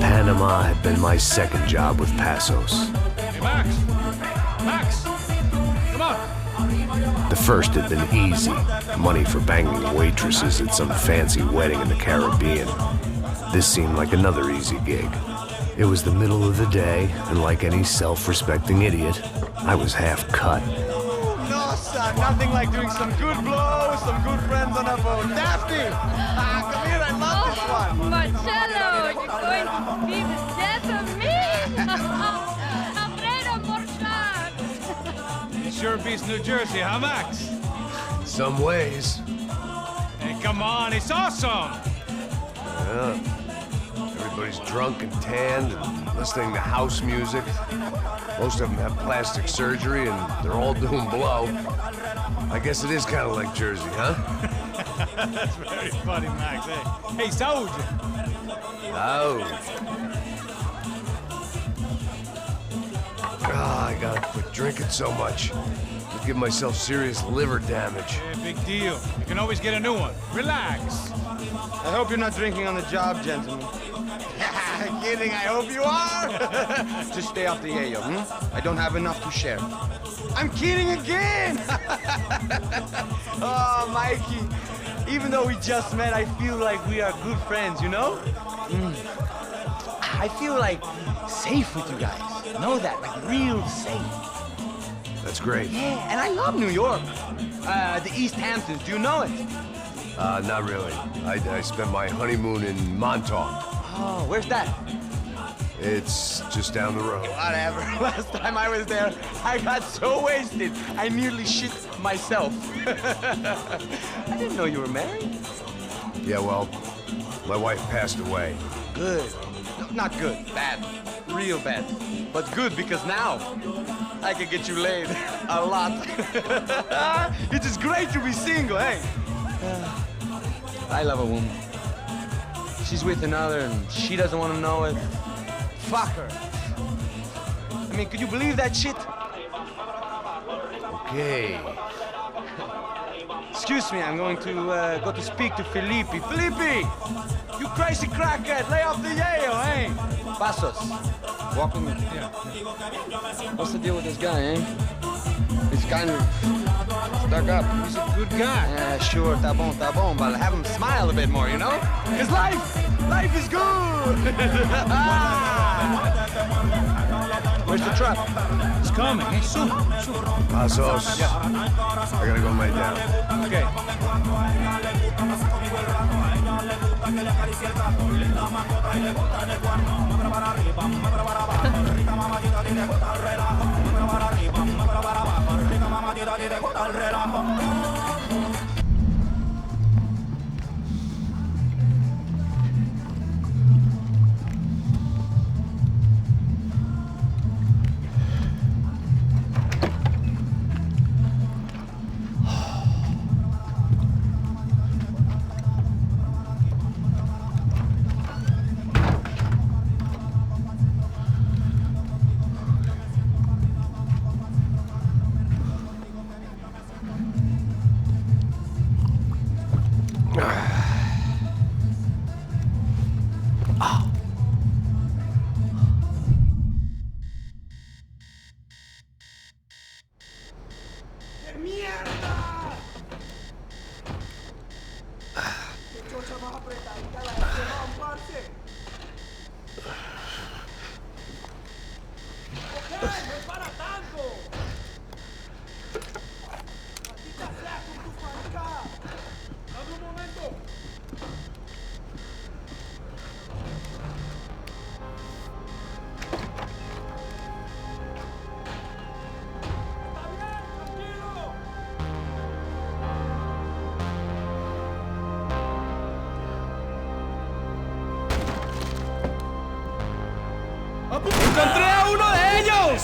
Panama had been my second job with Passos. Hey, Max! Max! Come on! The first had been easy. Money for banging waitresses at some fancy wedding in the Caribbean. This seemed like another easy gig. It was the middle of the day, and like any self-respecting idiot, I was half cut. No, son, nothing like doing some good blows, some good friends on a boat. Daphne! Come here, I love this one. Marcello, you're going to be the death of me? Alfredo Morchat! It sure beats New Jersey, huh, Max? Some ways. Hey, come on, it's awesome! Yeah. Everybody's drunk and tanned and listening to house music. Most of them have plastic surgery and they're all doing blow. I guess it is kind of like Jersey, huh? That's very funny, Max. Hey, Saúde! I gotta quit drinking so much. I'll give myself serious liver damage. Yeah, big deal. You can always get a new one. Relax. I hope you're not drinking on the job, gentlemen. Kidding, I hope you are. Just stay off the yayo, I don't have enough to share. I'm kidding again! Oh, Mikey, even though we just met, I feel like we are good friends, you know? I feel like safe with you guys. Know that, like real safe. That's great. Yeah, and I love New York. The East Hamptons, do you know it? Not really. I spent my honeymoon in Montauk. Oh, where's that? It's just down the road. Whatever. Last time I was there, I got so wasted, I nearly shit myself. I didn't know you were married. Yeah, well, my wife passed away. Good. No, not good. Bad. Real bad. But good because now I can get you laid a lot. It is great to be single, hey? I love a woman. She's with another and she doesn't want to know it. Fuck her. I mean, could you believe that shit? Okay. Excuse me, I'm going to go to speak to Felipe. Felipe! You crazy crackhead, lay off the yayo, hey? Passos, walk with me. Yeah. What's the deal with this guy, eh? He's kind of stuck up. He's a good guy. Yeah, sure, tá bom, but have him smile a bit more, you know? Because life is good! Where's the truck? It's coming. Hey, soon. Passos. Yeah. I gotta go lay down. Okay. ¡Encontré a uno de ellos!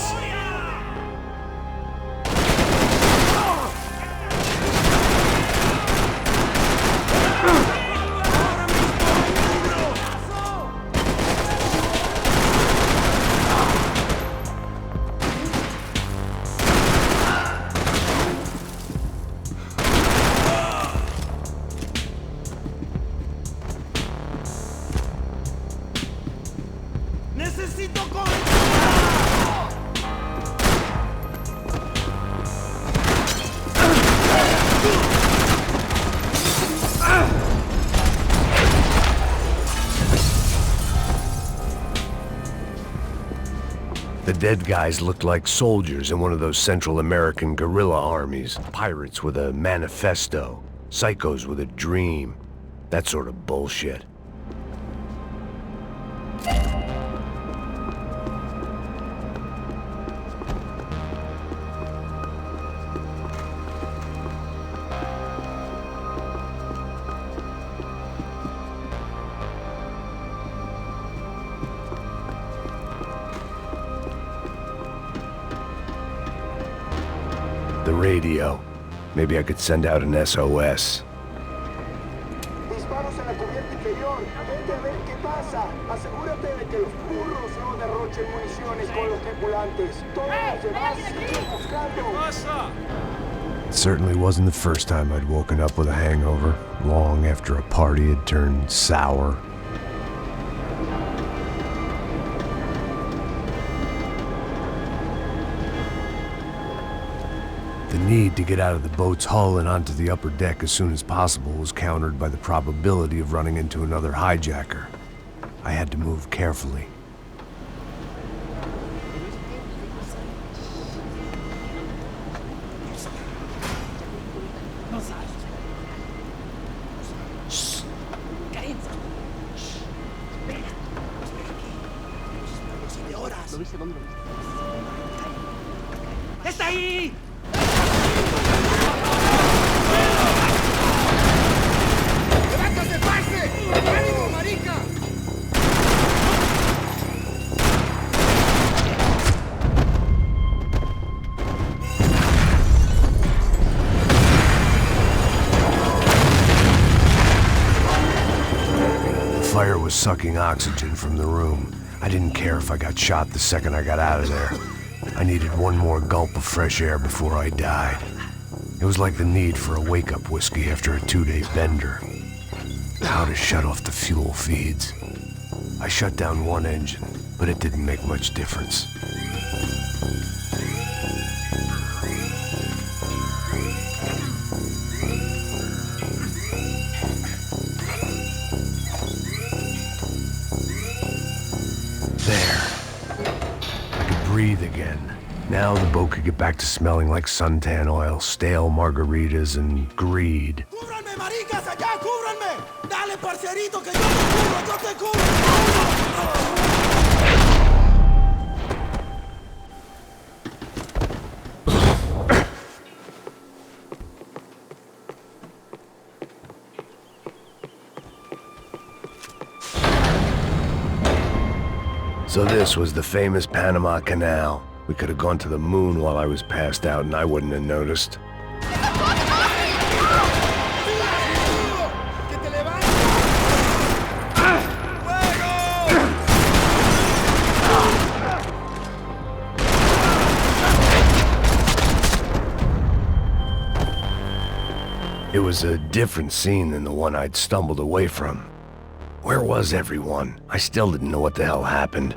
The dead guys looked like soldiers in one of those Central American guerrilla armies. Pirates with a manifesto. Psychos with a dream. That sort of bullshit. The radio. Maybe I could send out an SOS. Disparos en la cubierta inferior. Vete a ver qué pasa. Asegúrate de que los burros no derrochen municiones con los tripulantes. Todos los demás siguen buscando. It certainly wasn't the first time I'd woken up with a hangover, long after a party had turned sour. The need to get out of the boat's hull and onto the upper deck as soon as possible was countered by the probability of running into another hijacker. I had to move carefully. ¡Está ahí! ¡Levántate, parce! ¡Ánimo, marica! The fire was sucking oxygen from the room. I didn't care if I got shot the second I got out of there. I needed one more gulp of fresh air before I died. It was like the need for a wake-up whiskey after a 2-day bender. How to shut off the fuel feeds. I shut down one engine, but it didn't make much difference. Breathe again. Now the boat could get back to smelling like suntan oil, stale margaritas, and greed. ¡Cúbranme, maricas! ¡Allá, cúbranme! ¡Dale, parcerito, que yo te cubro! So this was the famous Panama Canal. We could have gone to the moon while I was passed out and I wouldn't have noticed. It was a different scene than the one I'd stumbled away from. Where was everyone? I still didn't know what the hell happened.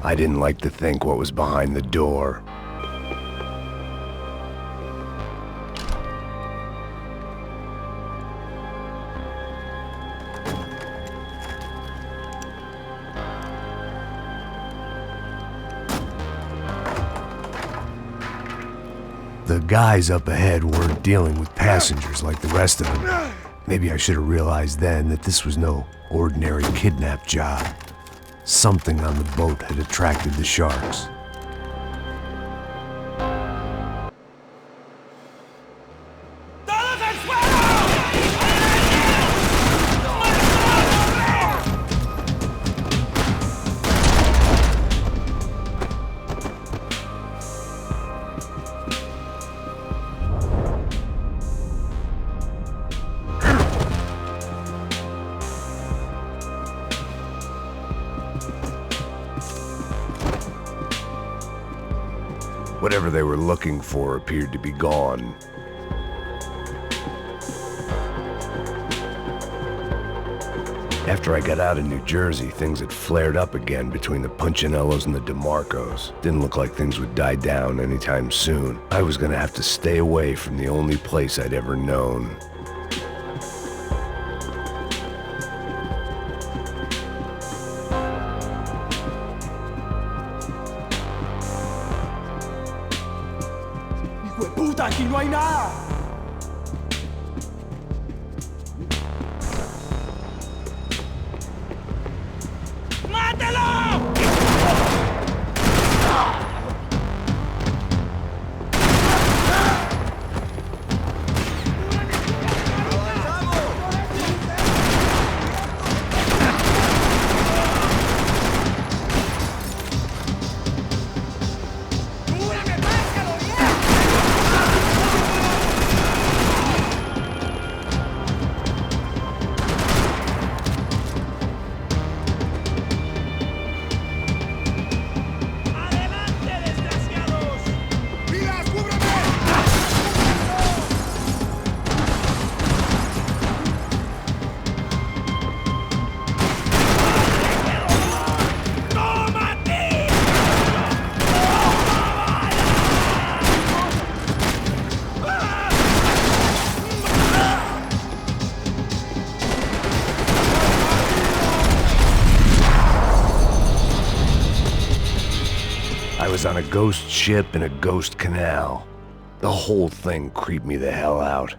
I didn't like to think what was behind the door. The guys up ahead weren't dealing with passengers like the rest of them. Maybe I should have realized then that this was no ordinary kidnap job. Something on the boat had attracted the sharks. Whatever they were looking for appeared to be gone. After I got out of New Jersey, things had flared up again between the Punchinellos and the DeMarcos. Didn't look like things would die down anytime soon. I was gonna have to stay away from the only place I'd ever known. puta! ¡Aquí no hay nada! ¡Mátelo! I was on a ghost ship in a ghost canal. The whole thing creeped me the hell out.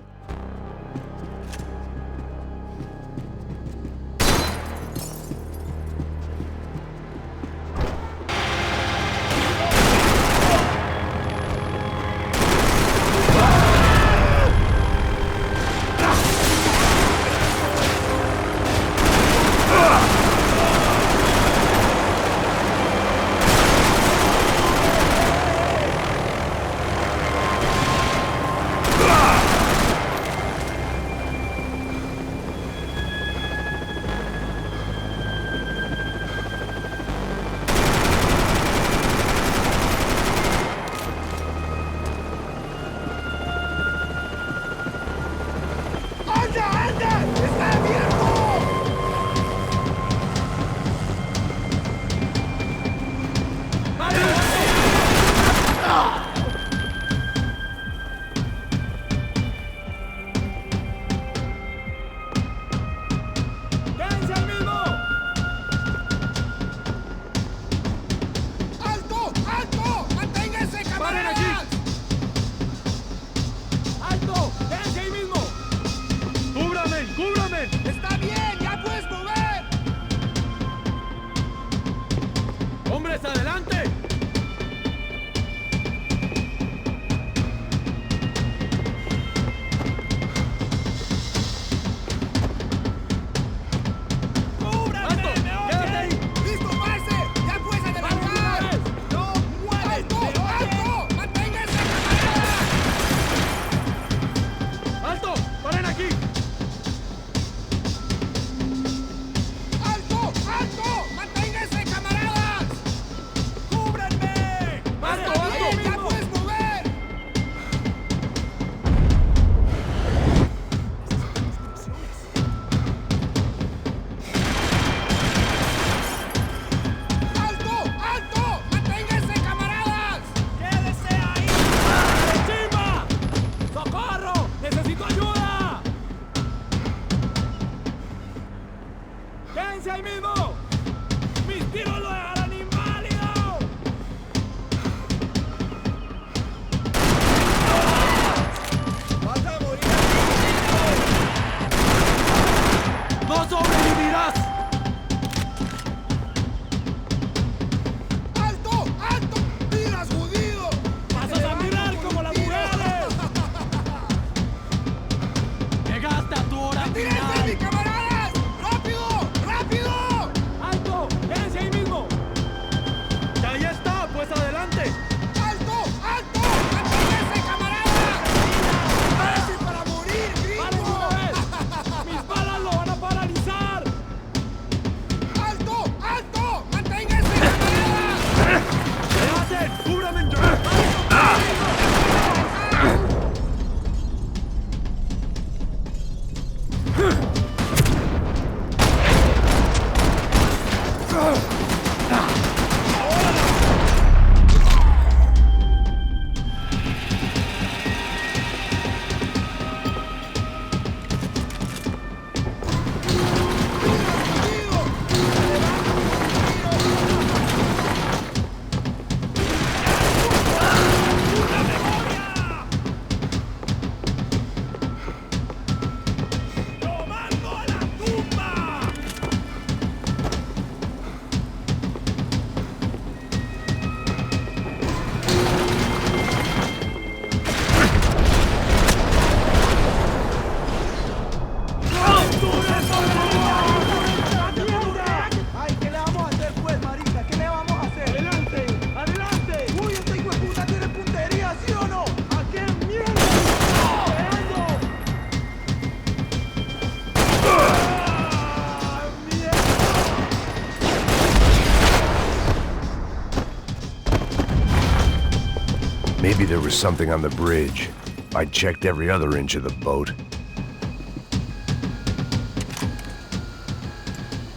Maybe there was something on the bridge. I checked every other inch of the boat.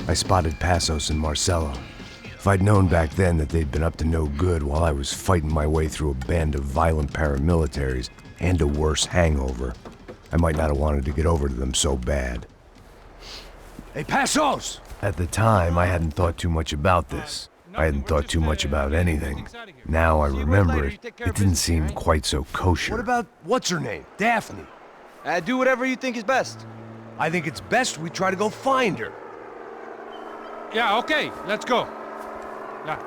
I spotted Passos and Marcelo. If I'd known back then that they'd been up to no good while I was fighting my way through a band of violent paramilitaries and a worse hangover, I might not have wanted to get over to them so bad. Hey, Passos! At the time, I hadn't thought too much about this. I hadn't thought too much about anything. Now I remember it, it didn't seem quite so kosher. What about, what's her name? Daphne. Do whatever you think is best. I think it's best we try to go find her. Yeah, okay, let's go. Yeah.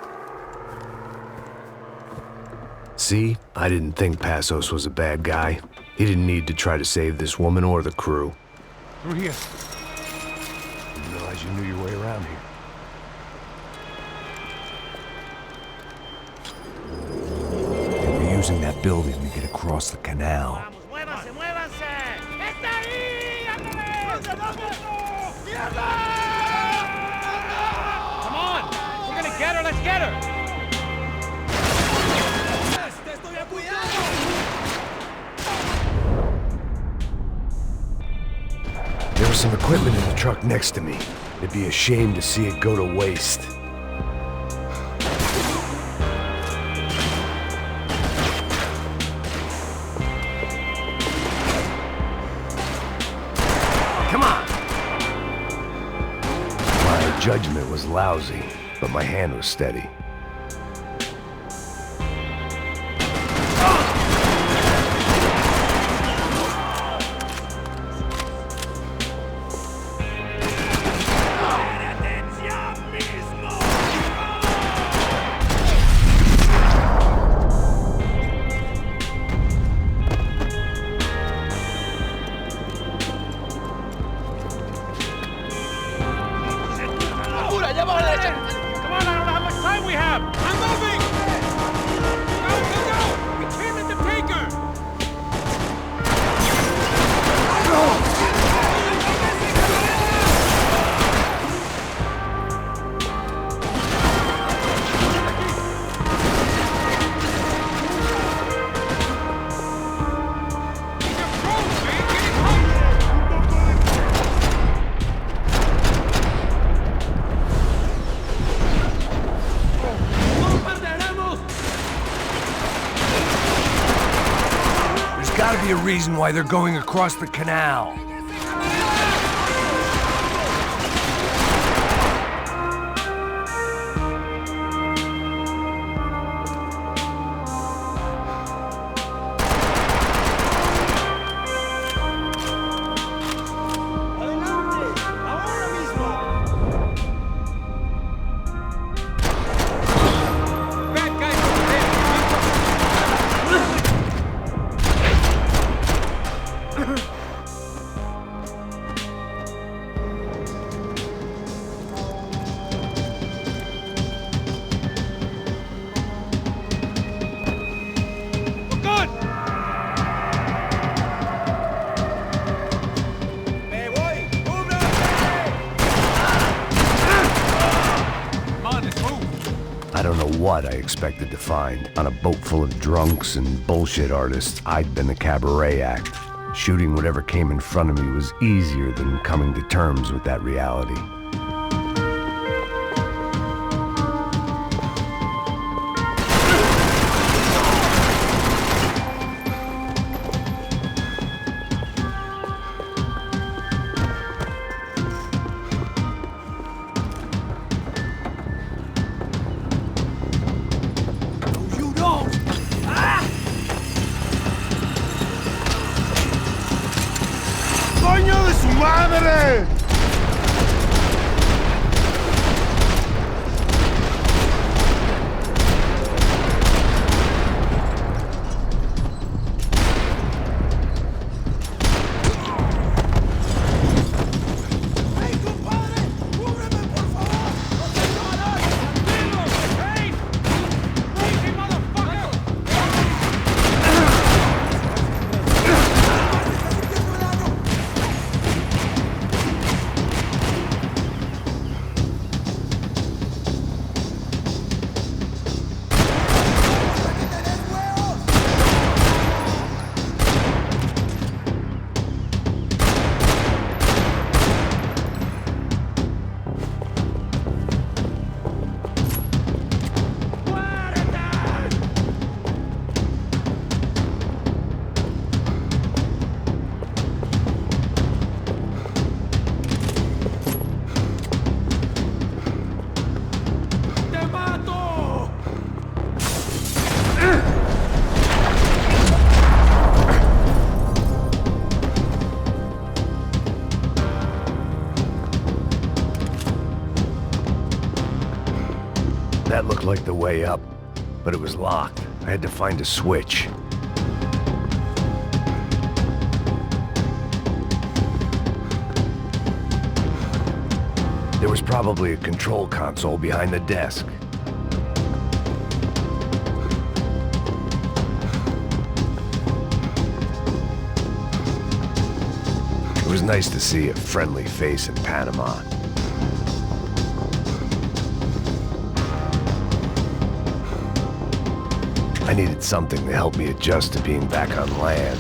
See, I didn't think Passos was a bad guy. He didn't need to try to save this woman or the crew. Through here. Didn't realize you knew your way around here. They were using that building to get across the canal. ¡Muévanse, muévanse! ¡Está ahí! ¡Ándale! Come on! We're gonna get her, let's get her! There was some equipment in the truck next to me. It'd be a shame to see it go to waste. Come on! My judgment was lousy, but my hand was steady. Come on, I don't know how much time we have! I'm moving! Go, go, go! We can't let them take her! Gotta be a reason why they're going across the canal. I don't know what I expected to find. On a boat full of drunks and bullshit artists, I'd been the cabaret act. Shooting whatever came in front of me was easier than coming to terms with that reality. ¡Coño de su madre! That looked like the way up, but it was locked. I had to find a switch. There was probably a control console behind the desk. It was nice to see a friendly face in Panama. I needed something to help me adjust to being back on land.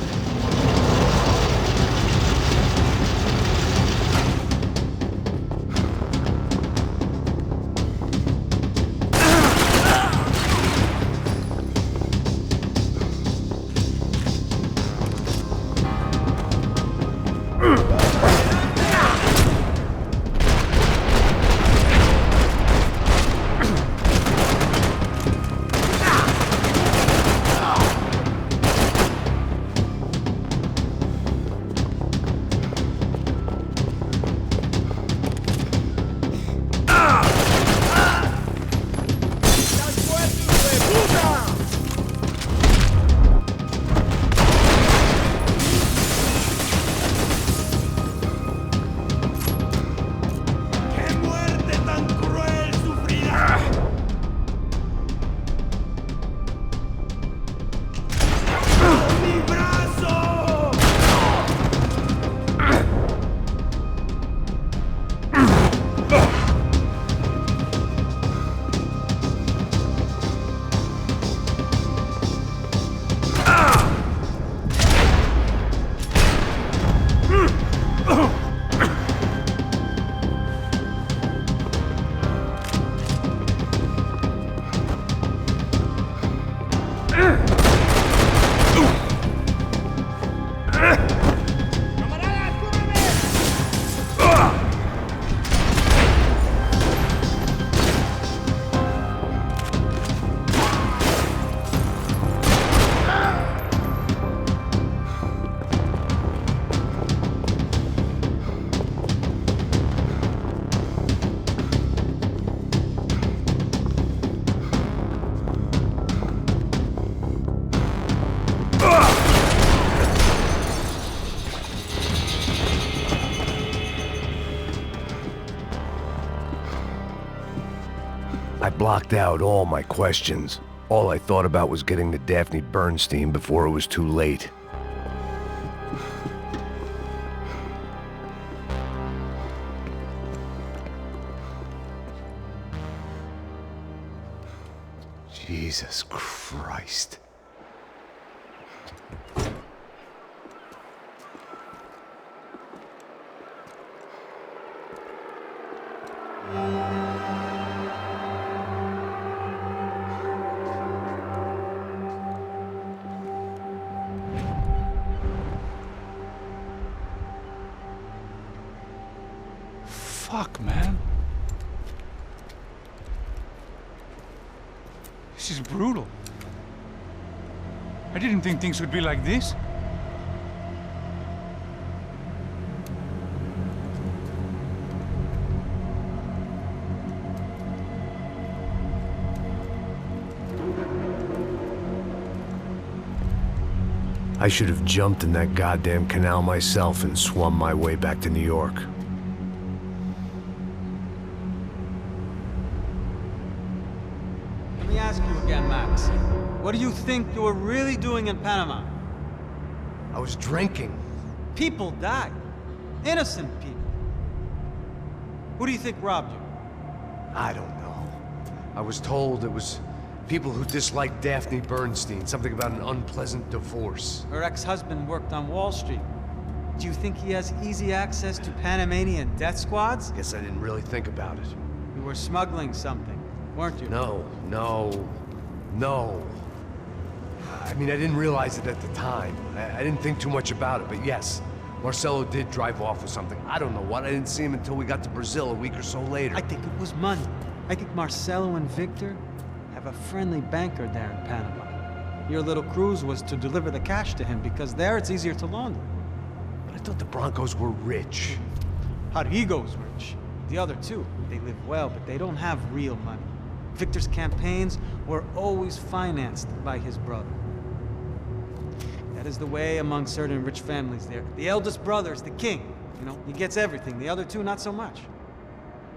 I blocked out all my questions. All I thought about was getting to Daphne Bernstein before it was too late. Jesus Christ. Fuck, man. This is brutal. I didn't think things would be like this. I should have jumped in that goddamn canal myself and swum my way back to New York. Let me ask you again, Max. What do you think you were really doing in Panama? I was drinking. People died. Innocent people. Who do you think robbed you? I don't know. I was told it was people who disliked Daphne Bernstein, something about an unpleasant divorce. Her ex-husband worked on Wall Street. Do you think he has easy access to Panamanian death squads? Guess I didn't really think about it. You were smuggling something, weren't you? No. I mean, I didn't realize it at the time. I didn't think too much about it, but yes, Marcelo did drive off with something. I don't know what. I didn't see him until we got to Brazil a week or so later. I think it was money. I think Marcelo and Victor have a friendly banker there in Panama. Your little cruise was to deliver the cash to him because there it's easier to launder. But I thought the Broncos were rich. Rodrigo's rich. The other two, they live well, but they don't have real money. Victor's campaigns were always financed by his brother. That is the way among certain rich families there. The eldest brother is the king. You know, he gets everything. The other two, not so much.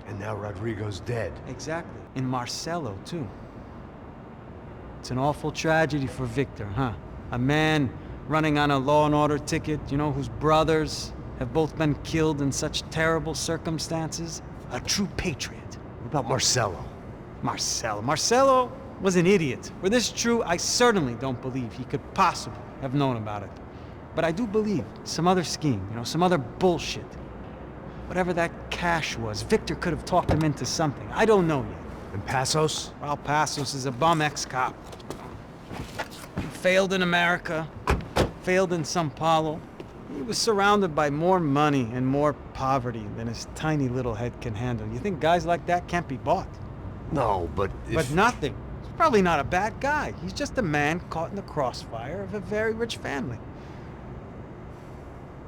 And now Rodrigo's dead. Exactly. And Marcelo, too. It's an awful tragedy for Victor, huh? A man running on a law and order ticket, you know, whose brothers have both been killed in such terrible circumstances. A true patriot. What about Marcelo? Marcelo was an idiot. Were this true, I certainly don't believe he could possibly have known about it. But I do believe some other scheme, you know, some other bullshit. Whatever that cash was, Victor could have talked him into something. I don't know yet. And Passos? Well, Passos is a bum ex-cop. He failed in America, failed in Sao Paulo. He was surrounded by more money and more poverty than his tiny little head can handle. You think guys like that can't be bought? No, but But nothing. He's probably not a bad guy. He's just a man caught in the crossfire of a very rich family.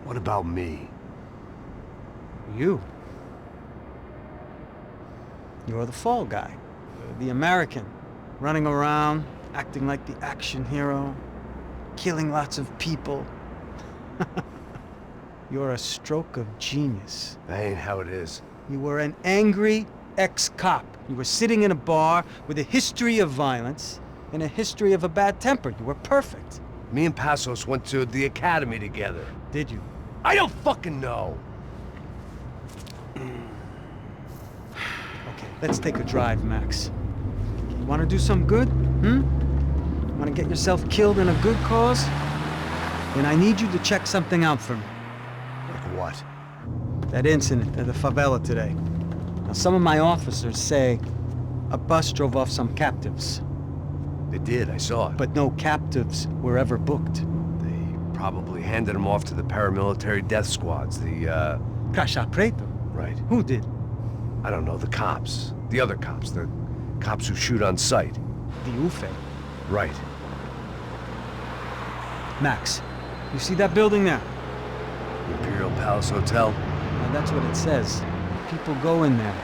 What about me? You. You're the fall guy. The American. Running around, acting like the action hero. Killing lots of people. You're a stroke of genius. That ain't how it is. You were an angry ex-cop. You were sitting in a bar with a history of violence and a history of a bad temper. You were perfect. Me and Passos went to the academy together. Did you? I don't fucking know. Okay, let's take a drive, Max. You want to do some good? Want to get yourself killed in a good cause? Then I need you to check something out for me. Like what? That incident at the favela today. Now, some of my officers say a bus drove off some captives. They did, I saw it. But no captives were ever booked. They probably handed them off to the paramilitary death squads, the, Caixa Preto? Right. Who did? I don't know, the cops. The other cops, the cops who shoot on sight. The UFE. Right. Max, you see that building there? Imperial Palace Hotel? Now that's what it says. People go in there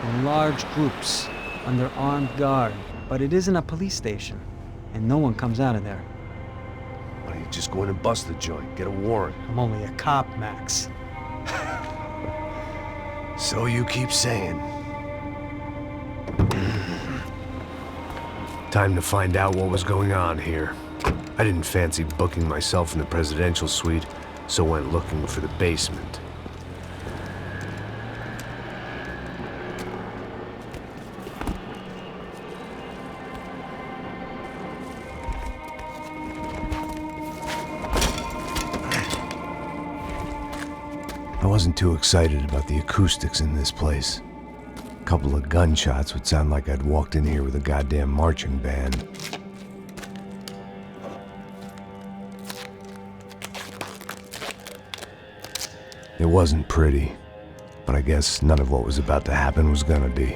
in large groups under armed guard. But it isn't a police station, and no one comes out of there. Why don't you just go in and bust the joint, get a warrant? I'm only a cop, Max. So you keep saying. Time to find out what was going on here. I didn't fancy booking myself in the presidential suite, so went looking for the basement. I wasn't too excited about the acoustics in this place. A couple of gunshots would sound like I'd walked in here with a goddamn marching band. It wasn't pretty, but I guess none of what was about to happen was gonna be.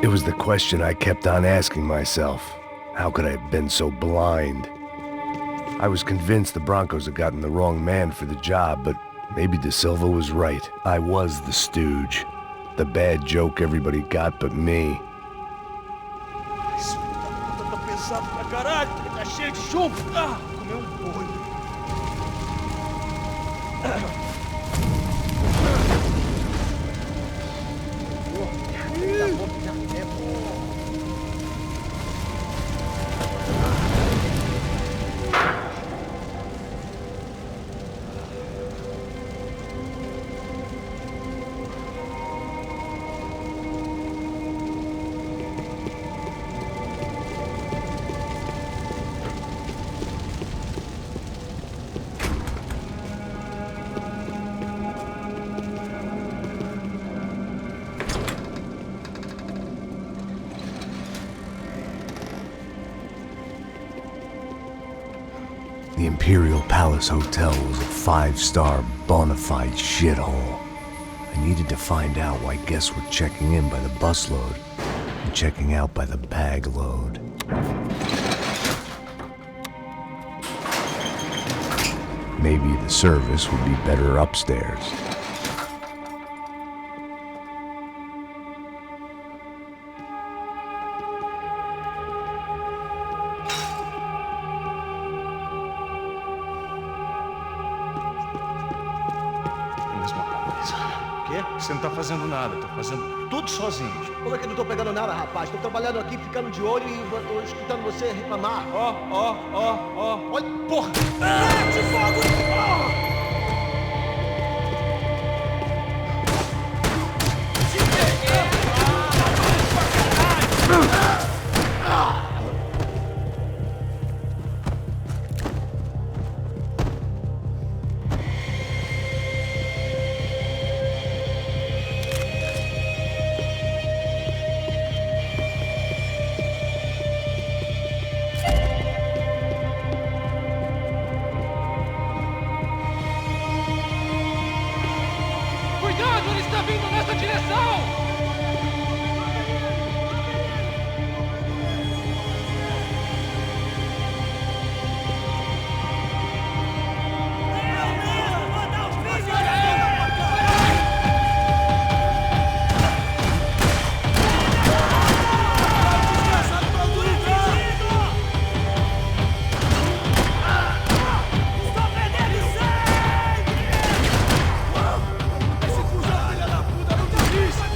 It was the question I kept on asking myself. How could I have been so blind? I was convinced the Broncos had gotten the wrong man for the job, but maybe De Silva was right. I was the stooge. The bad joke everybody got but me. The Imperial Palace Hotel was a 5-star bona fide shithole. I needed to find out why guests were checking in by the busload and checking out by the bag load. Maybe the service would be better upstairs. Você não tá fazendo nada, tá fazendo tudo sozinho. Como é que eu não tô pegando nada, rapaz? Tô trabalhando aqui, ficando de olho e tô escutando você reclamar. Olha, porra! Cuidado, ele está vindo nessa direção! Esse cuzão, filha da puta, não desiste!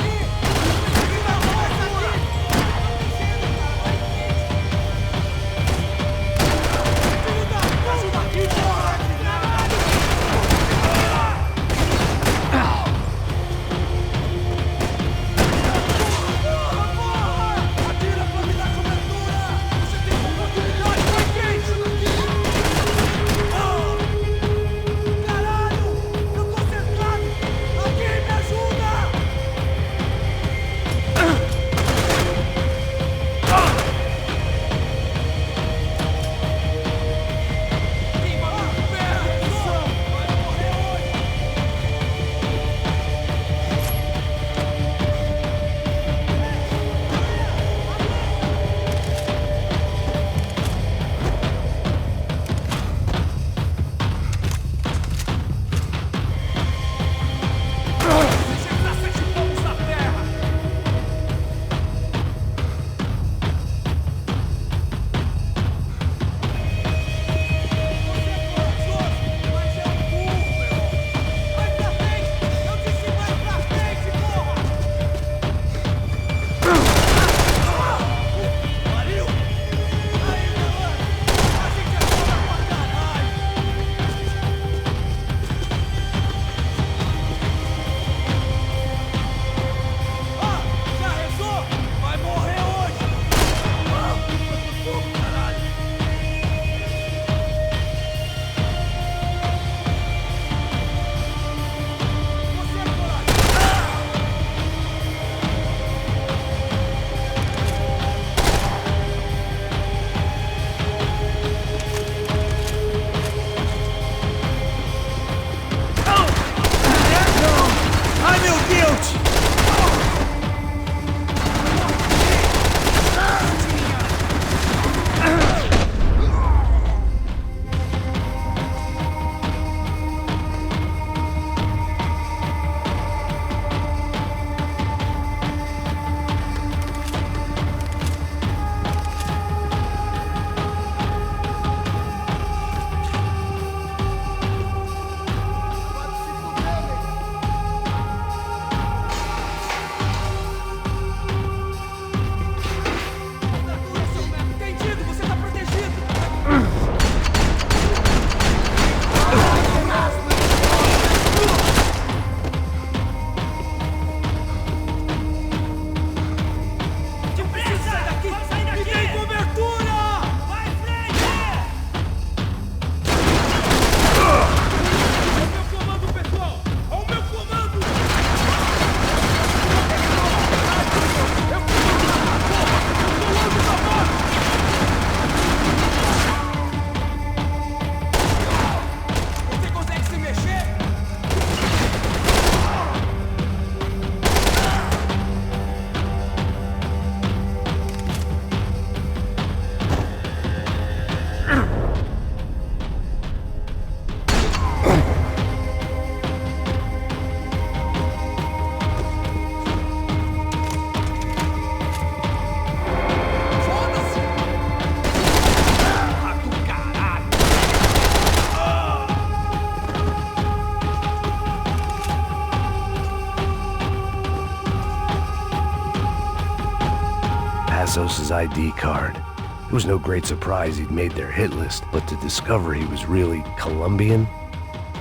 Tassos' ID card. It was no great surprise he'd made their hit list, but to discover he was really Colombian?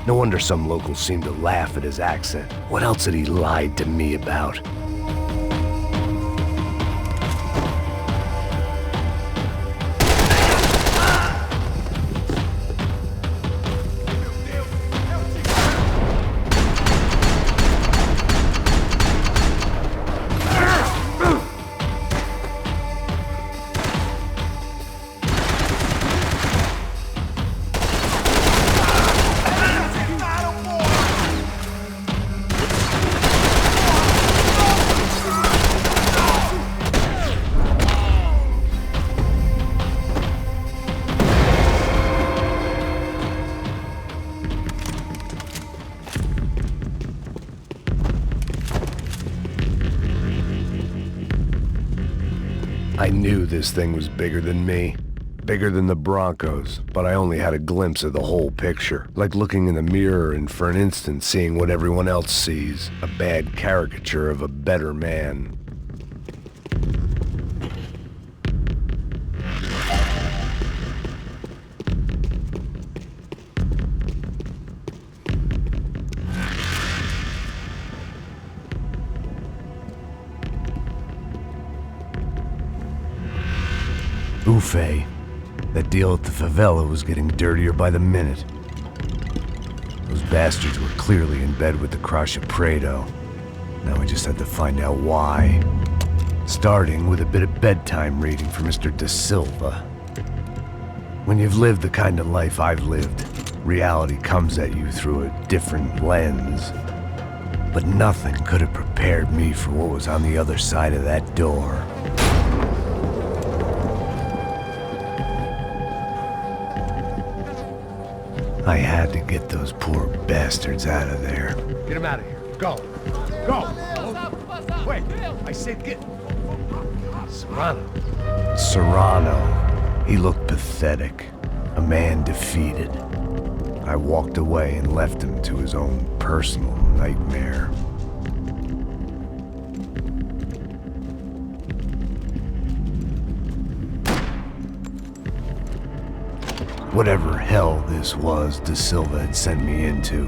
No wonder some locals seemed to laugh at his accent. What else had he lied to me about? I knew this thing was bigger than me, bigger than the Broncos, but I only had a glimpse of the whole picture, like looking in the mirror and for an instant seeing what everyone else sees, a bad caricature of a better man. Ufe. That deal at the favela was getting dirtier by the minute. Those bastards were clearly in bed with the Crusher Prado. Now we just had to find out why. Starting with a bit of bedtime reading for Mr. Da Silva. When you've lived the kind of life I've lived, reality comes at you through a different lens. But nothing could have prepared me for what was on the other side of that door. I had to get those poor bastards out of there. Get him out of here. Go. Go. Wait. I said get... Serrano. Serrano. He looked pathetic. A man defeated. I walked away and left him to his own personal nightmare. Whatever hell this was Da Silva had sent me into,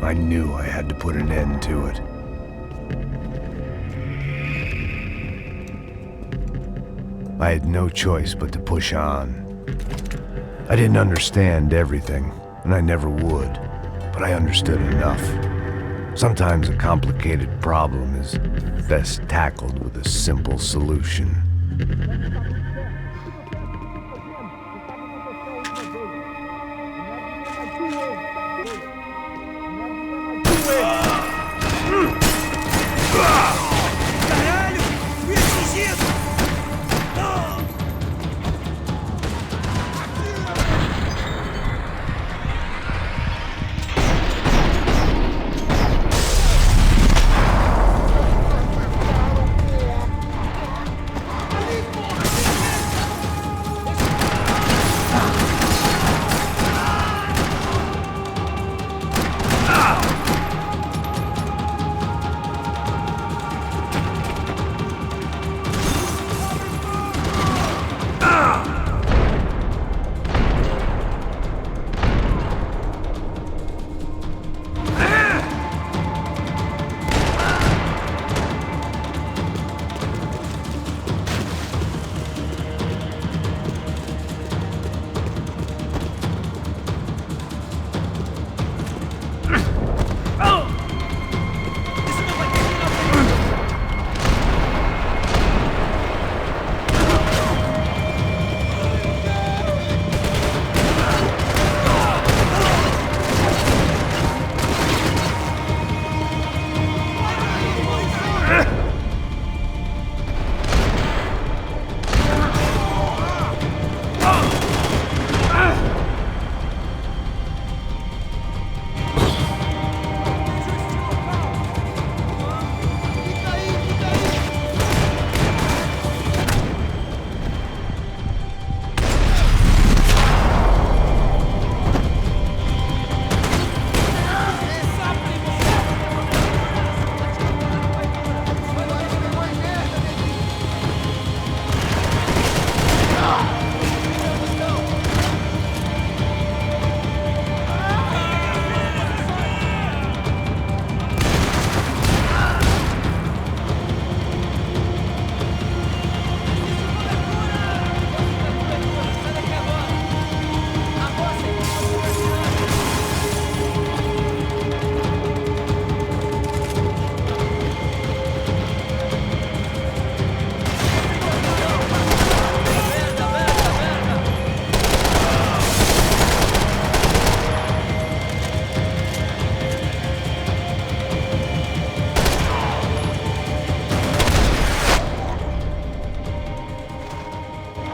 I knew I had to put an end to it. I had no choice but to push on. I didn't understand everything, and I never would, but I understood enough. Sometimes a complicated problem is best tackled with a simple solution.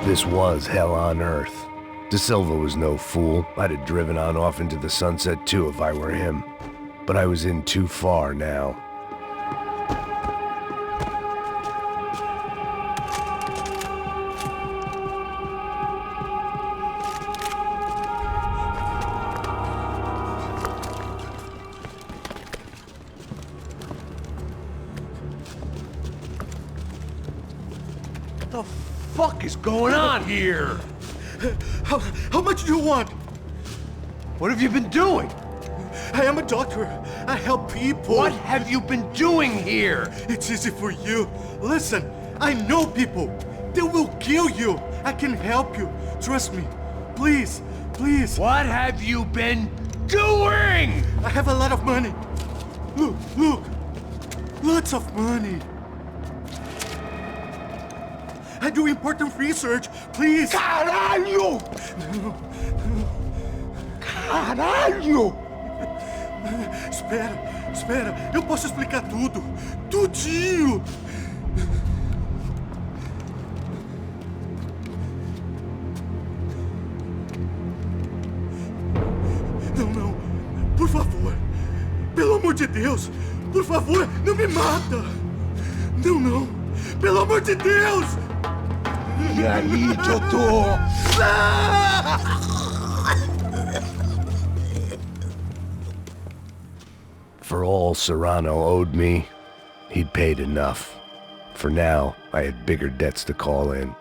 This was hell on earth. De Silva was no fool. I'd have driven on off into the sunset too if I were him. But I was in too far now. What the fuck is going on here? How much do you want? What have you been doing? I am a doctor. I help people. What have you been doing here? It's easy for you. Listen, I know people. They will kill you. I can help you. Trust me. Please, please. What have you been doing? I have a lot of money. Look, look. Lots of money. I do important research. Please. Caralho! Caralho! Espera. Eu posso explicar tudo. Tudinho. Não. Por favor. Pelo amor de Deus. Por favor, não me mata. Não. Pelo amor de Deus. E aí, doutor? For all Serrano owed me, he'd paid enough. For now, I had bigger debts to call in.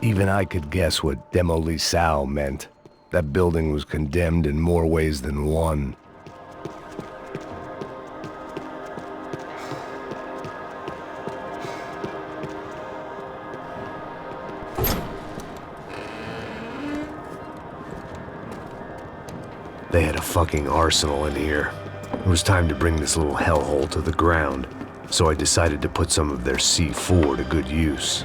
Even I could guess what demolisal meant. That building was condemned in more ways than one. They had a fucking arsenal in here. It was time to bring this little hellhole to the ground, so I decided to put some of their C4 to good use.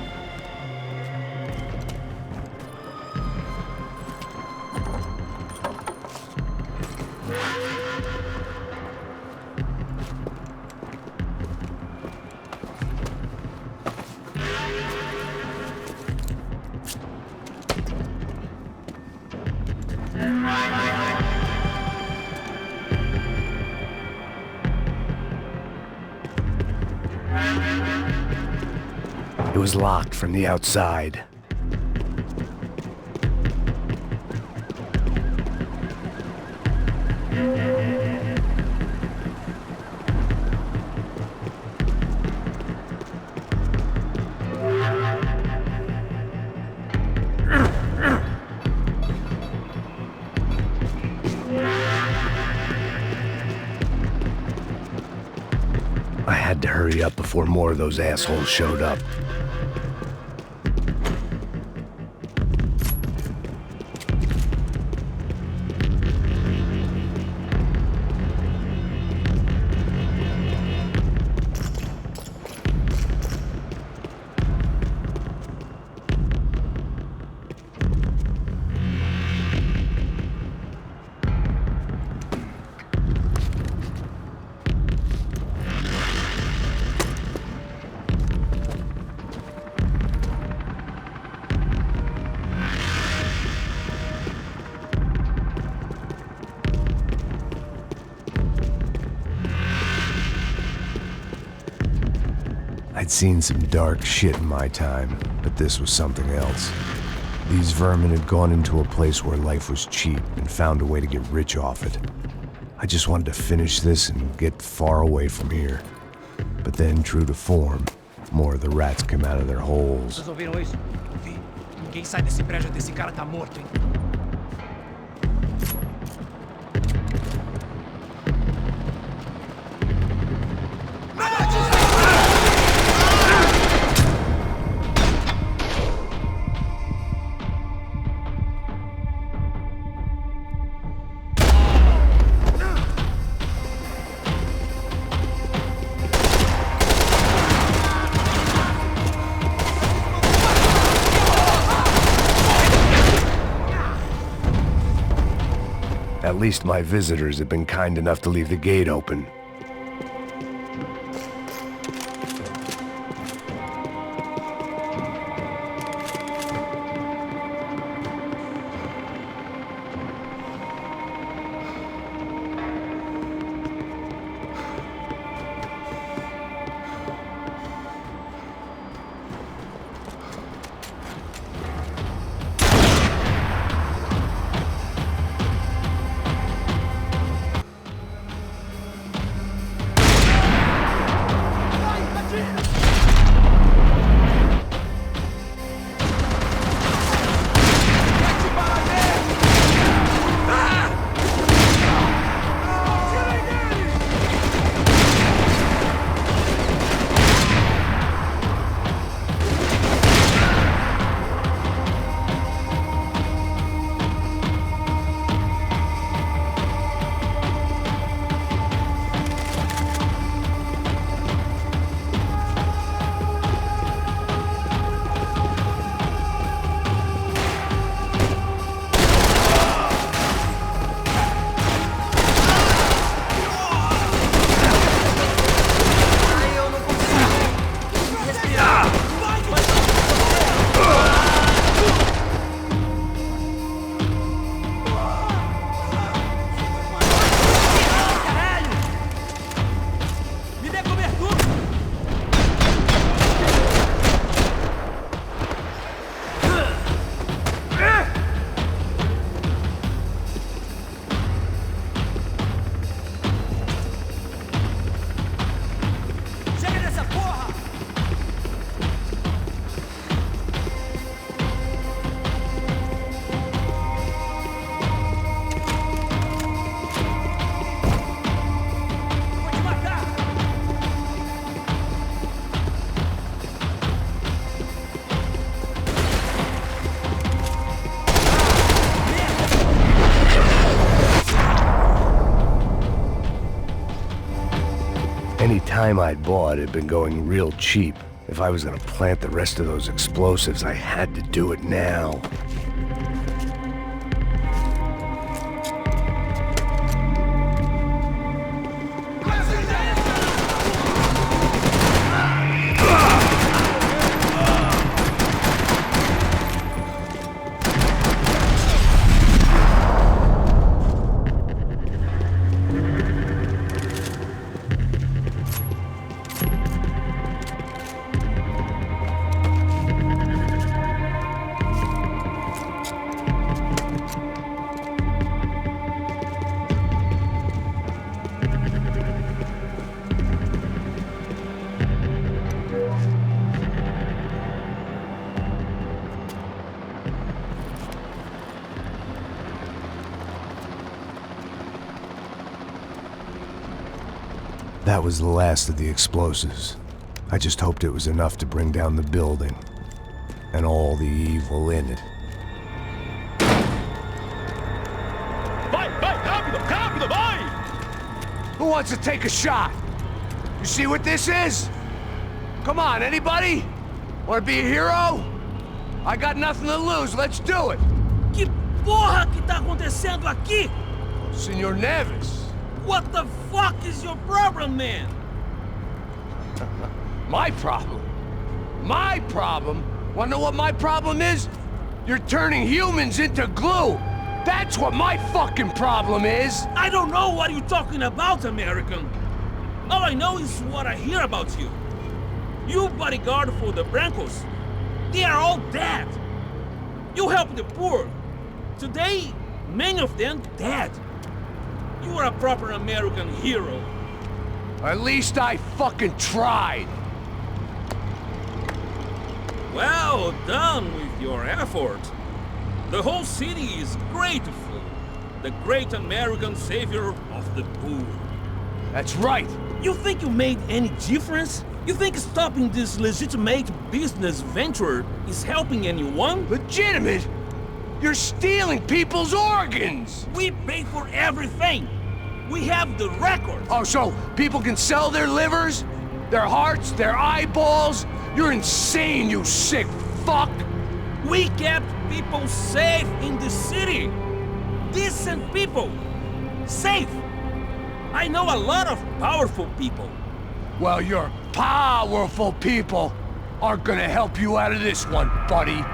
It was locked from the outside. I had to hurry up before more of those assholes showed up. I'd seen some dark shit in my time, but this was something else. These vermin had gone into a place where life was cheap and found a way to get rich off it. I just wanted to finish this and get far away from here. But then, true to form, more of the rats came out of their holes. Vocês ouviram isso? Ouvi. Ninguém sai desse prédio até esse cara tá morto, hein? At least my visitors have been kind enough to leave the gate open. Any time I'd bought had been going real cheap. If I was gonna plant the rest of those explosives, I had to do it now. That was the last of the explosives. I just hoped it was enough to bring down the building and all the evil in it. Vai, rápido, rápido, vai! Who wants to take a shot? You see what this is? Come on, anybody? Want to be a hero? I got nothing to lose, let's do it! Que porra que tá acontecendo aqui? Senor Neves. What the fuck is your problem, man? My problem? My problem? Wanna know what my problem is? You're turning humans into glue! That's what my fucking problem is! I don't know what you're talking about, American. All I know is what I hear about you. You bodyguard for the Brancos. They are all dead. You help the poor. Today, many of them dead. You are a proper American hero. At least I fucking tried! Well done with your effort. The whole city is grateful. The great American savior of the poor. That's right! You think you made any difference? You think stopping this legitimate business venture is helping anyone? Legitimate? You're stealing people's organs! We pay for everything! We have the record! Oh, so people can sell their livers? Their hearts? Their eyeballs? You're insane, you sick fuck! We kept people safe in the city! Decent people! Safe! I know a lot of powerful people. Well, your powerful people aren't gonna help you out of this one, buddy.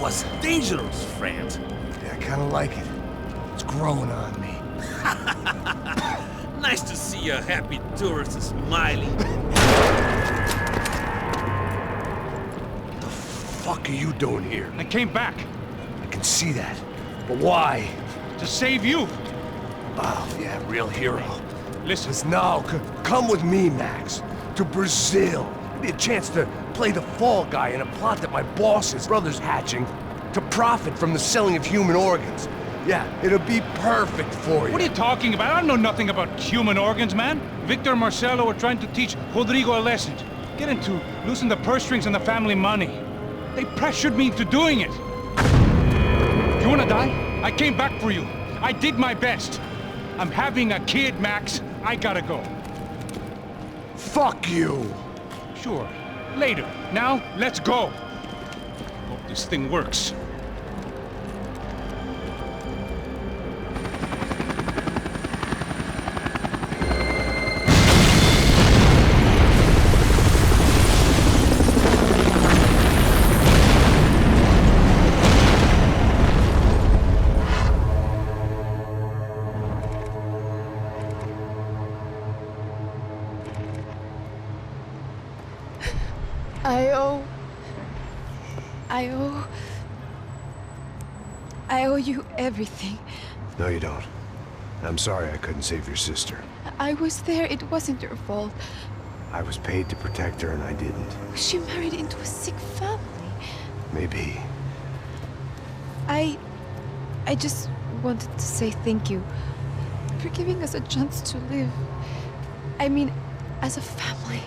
Was dangerous, friend. Yeah, I kinda like it. It's growing on me. Nice to see a happy tourist smiling. The fuck are you doing here? I came back I can see that. But why? to save you. Oh, yeah, real hero. Listen, Now, come with me, Max. To Brazil. Be a chance to play the fall guy in a plot that my boss's brother's hatching to profit from the selling of human organs. Yeah, it'll be perfect for you. what are you talking about? I know nothing about human organs, man. Victor and Marcelo are trying to teach Rodrigo a lesson. Get him to loosen the purse strings on the family money. They pressured me into doing it. You wanna die? I came back for you. I did my best. I'm having a kid, Max. I gotta go. Fuck you! Sure, later. Now, let's go. Hope this thing works. I owe you everything. No, you don't. I'm sorry I couldn't save your sister. I was there. It wasn't your fault. I was paid to protect her and I didn't. She married into a sick family. Maybe. I just wanted to say thank you for giving us a chance to live. I mean, as a family.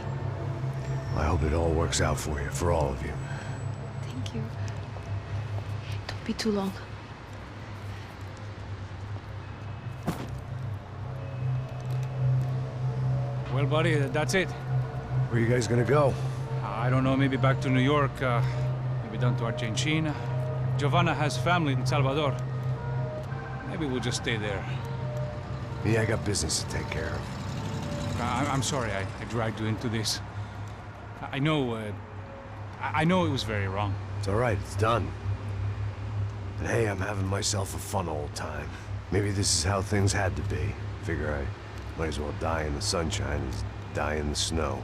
I hope it all works out for you, for all of you. Thank you. Don't be too long. Well, buddy, that's it. Where are you guys gonna go? I don't know, maybe back to New York, maybe down to Argentina. Giovanna has family in Salvador. Maybe we'll just stay there. Yeah, I got business to take care of. I'm sorry I dragged you into this. I know it was very wrong. It's all right, it's done. And hey, I'm having myself a fun old time. Maybe this is how things had to be. Figure I might as well die in the sunshine as die in the snow.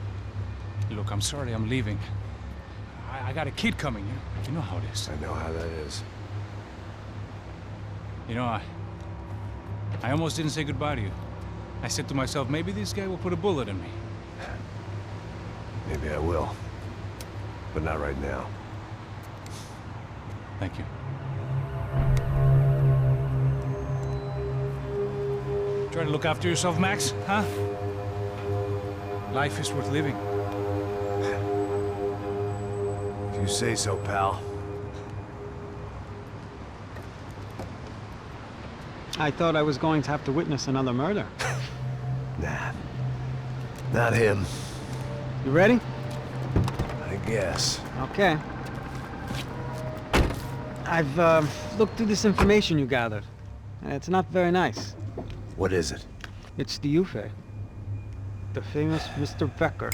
Look, I'm sorry I'm leaving. I got a kid coming, you know how it is. I know how that is. You know, I almost didn't say goodbye to you. I said to myself, maybe this guy will put a bullet in me. Maybe I will. But not right now. Thank you. Try to look after yourself, Max, huh? Life is worth living. If you say so, pal. I thought I was going to have to witness another murder. Nah. Not him. You ready? I guess. Okay. I've looked through this information you gathered. It's not very nice. What is it? It's the Ufe. The famous Mr. Becker.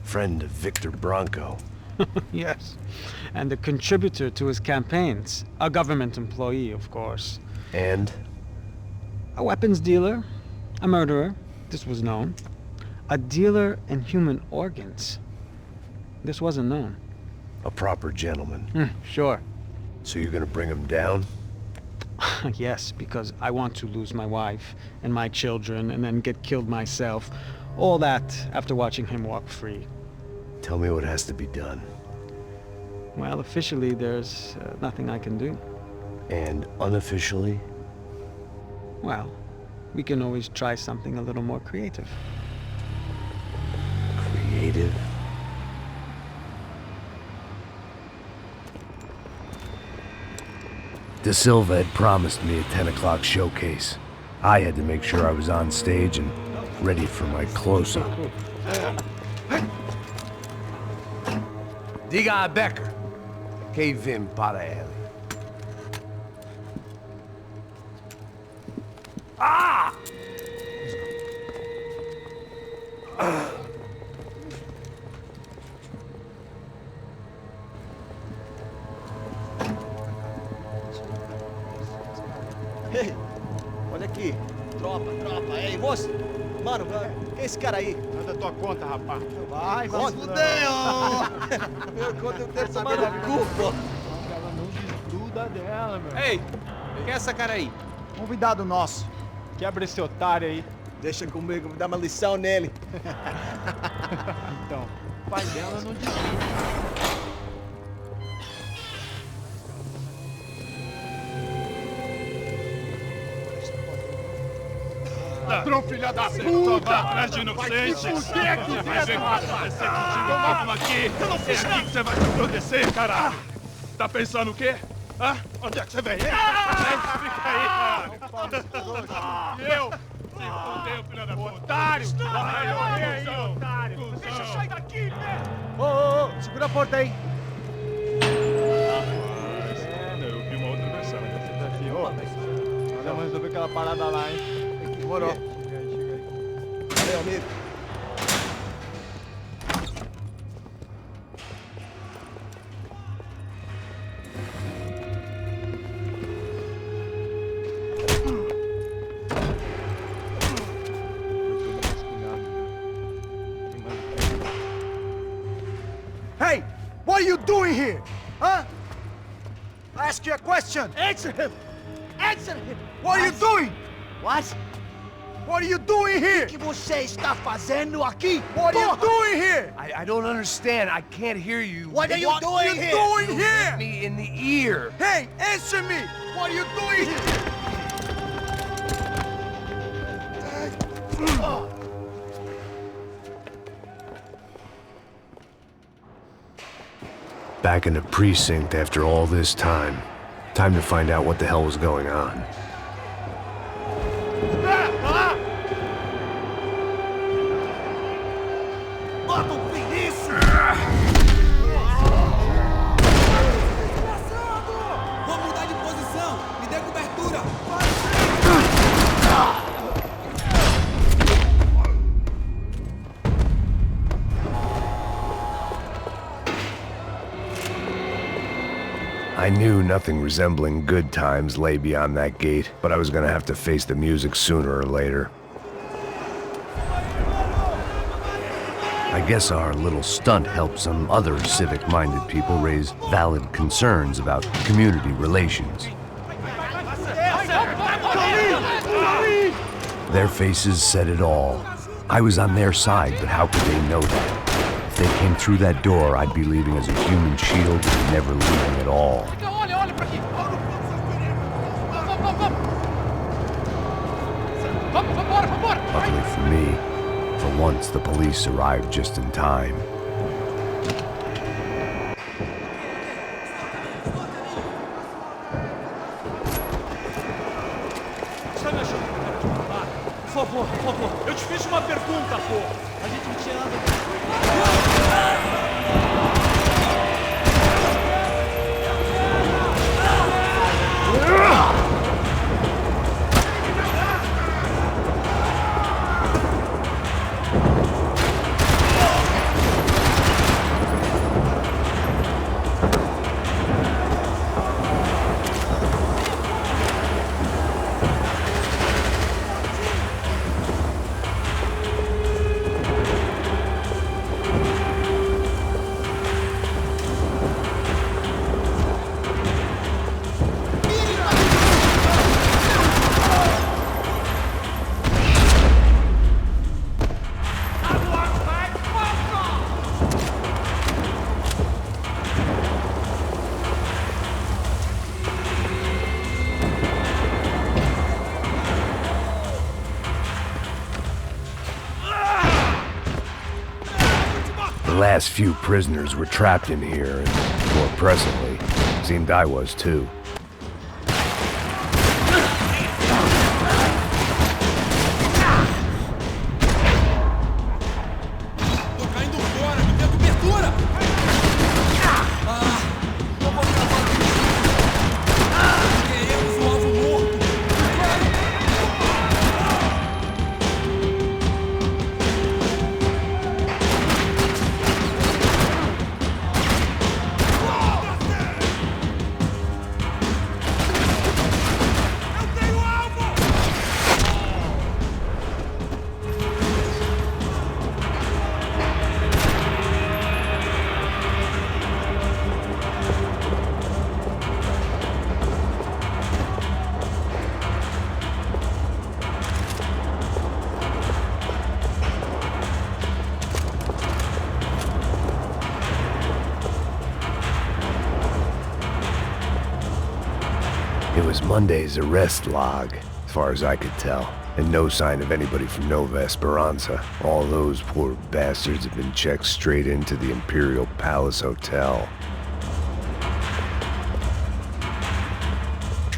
Friend of Victor Bronco. Yes. And a contributor to his campaigns. A government employee, of course. And? A weapons dealer. A murderer. This was known. A dealer in human organs. This wasn't known. A proper gentleman. Sure. So you're gonna bring him down? Yes, because I want to lose my wife and my children and then get killed myself. All that after watching him walk free. Tell me what has to be done. Well, officially, there's nothing I can do. And unofficially? Well, we can always try something a little more creative. Creative? De Silva had promised me a 10 o'clock showcase. I had to make sure I was on stage and ready for my close-up. Diga a Becker. Que vim para ele. Ah! Ei, olha aqui. Tropa. Ei, moço. Mano, quem é esse cara aí? Manda tua conta, rapaz. Vai se fuder, ó. Meu conta eu tenho que tomar no cu, pô. Ela não desgruda dela, meu. Ei, quem é essa cara aí? Convidado nosso. Quebra esse otário aí. Deixa comigo, vou dar uma lição nele. Então, o pai dela não desgruda. Ladrão, filha da puta! Vai atrás de inocentes! Vai ver o que vai acontecer contigo mesmo aqui! É aqui que você vai se acontecer, caralho! Tá pensando o quê? Hã? Onde é que você vem? Fica aí, caralho! E eu? Se fodeu, filha da puta! Otário! Vai morrer aí, otário! Deixa eu sair daqui, né? Ô, segura a porta aí! Eu vi uma outra versão. Vamos resolver aquela parada lá, hein? Demorou. Chega aí. Valeu, amigo. Hey! What are you doing here? Huh? I ask you a question. Answer him! Answer him! What are you doing? What? What are you doing here? O que você está fazendo aqui? What are you doing here? I don't understand. I can't hear you. What are you doing here? What are you doing You here? hit me in the ear. Hey, answer me! What are you doing here? Back in the precinct after all this time. Time to find out what the hell was going on. I knew nothing resembling good times lay beyond that gate, but I was gonna have to face the music sooner or later. I guess our little stunt helped some other civic-minded people raise valid concerns about community relations. Their faces said it all. I was on their side, but how could they know that? If they came through that door, I'd be leaving as a human shield and never leaving at all. Luckily for me, for once the police arrived just in time. Por favor, eu te fiz uma pergunta, pô. A gente não tinha nada. The last few prisoners were trapped in here, and more presently, seemed I was too. It was Monday's arrest log, as far as I could tell, and no sign of anybody from Nova Esperanza. All those poor bastards had been checked straight into the Imperial Palace Hotel.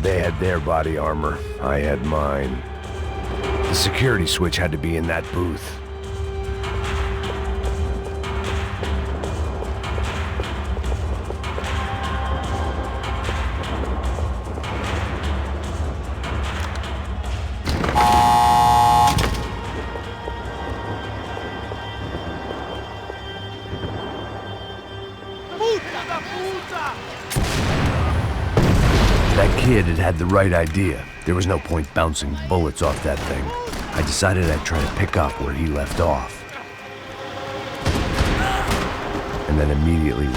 They had their body armor, I had mine. The security switch had to be in that booth. That kid had the right idea. There was no point bouncing bullets off that thing. I decided I'd try to pick up where he left off. And then immediately...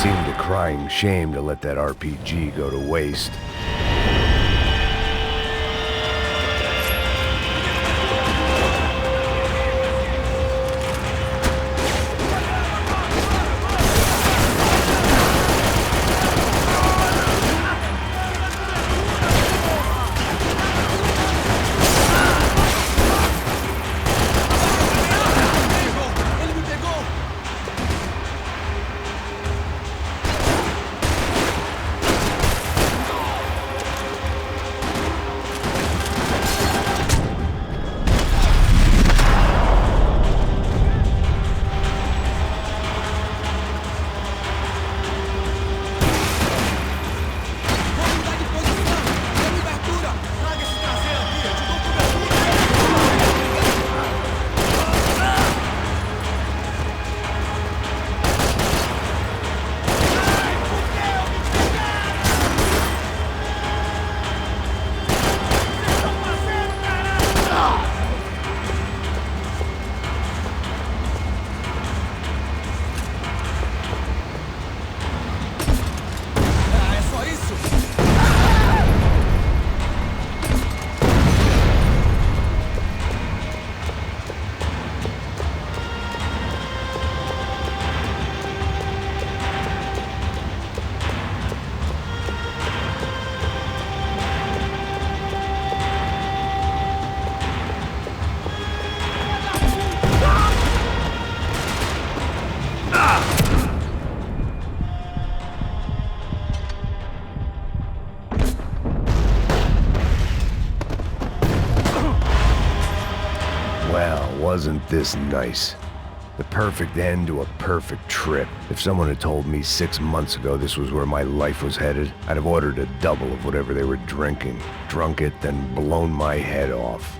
seemed a crying shame to let that RPG go to waste. wasn't this nice. The perfect end to a perfect trip. If someone had told me 6 months ago this was where my life was headed, I'd have ordered a double of whatever they were drinking, drunk it, then blown my head off.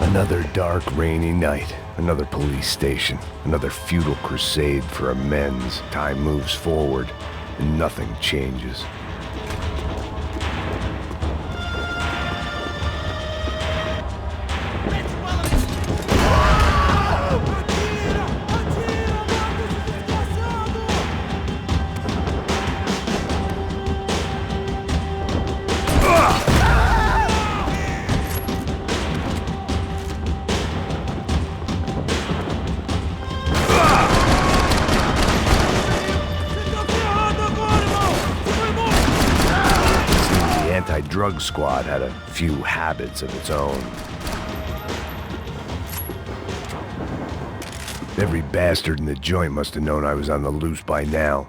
Another dark, rainy night. Another police station. Another futile crusade for amends. Time moves forward, and nothing changes. Drug squad had a few habits of its own. Every bastard in the joint must have known I was on the loose by now.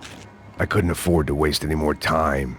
I couldn't afford to waste any more time.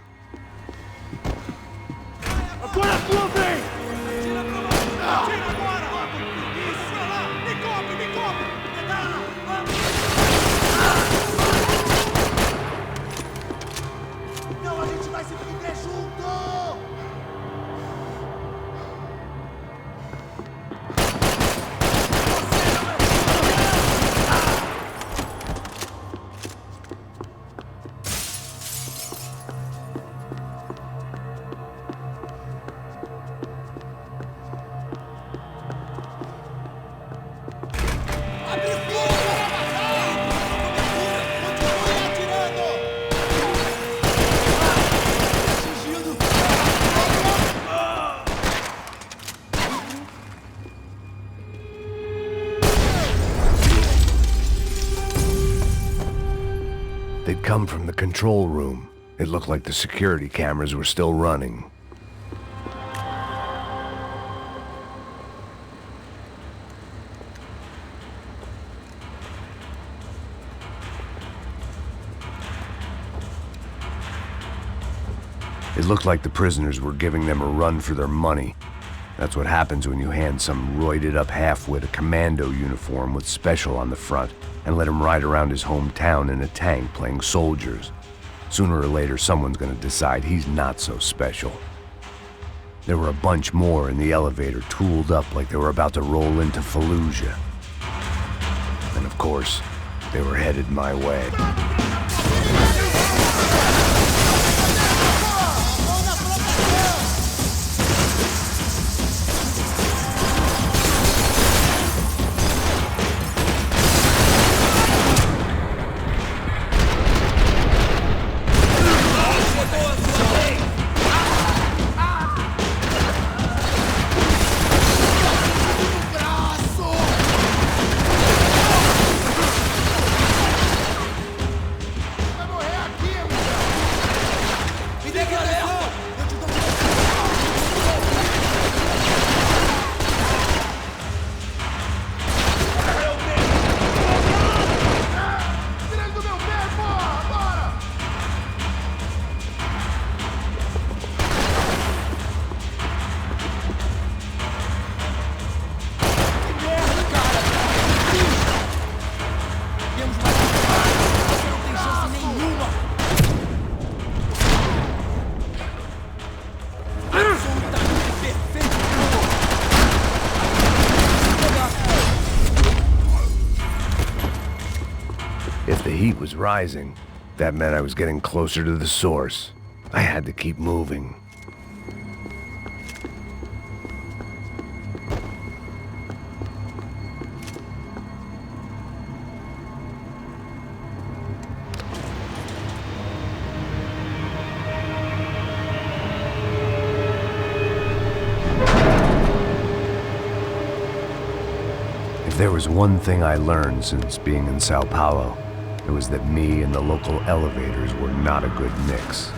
They'd come from the control room. It looked like the security cameras were still running. It looked like the prisoners were giving them a run for their money. That's what happens when you hand some roided-up halfwit a commando uniform with special on the front and let him ride around his hometown in a tank playing soldiers. Sooner or later, someone's gonna decide he's not so special. There were a bunch more in the elevator, tooled up like they were about to roll into Fallujah. And of course, they were headed my way. If the heat was rising, that meant I was getting closer to the source. I had to keep moving. If there was one thing I learned since being in Sao Paulo, it was that me and the local elevators were not a good mix.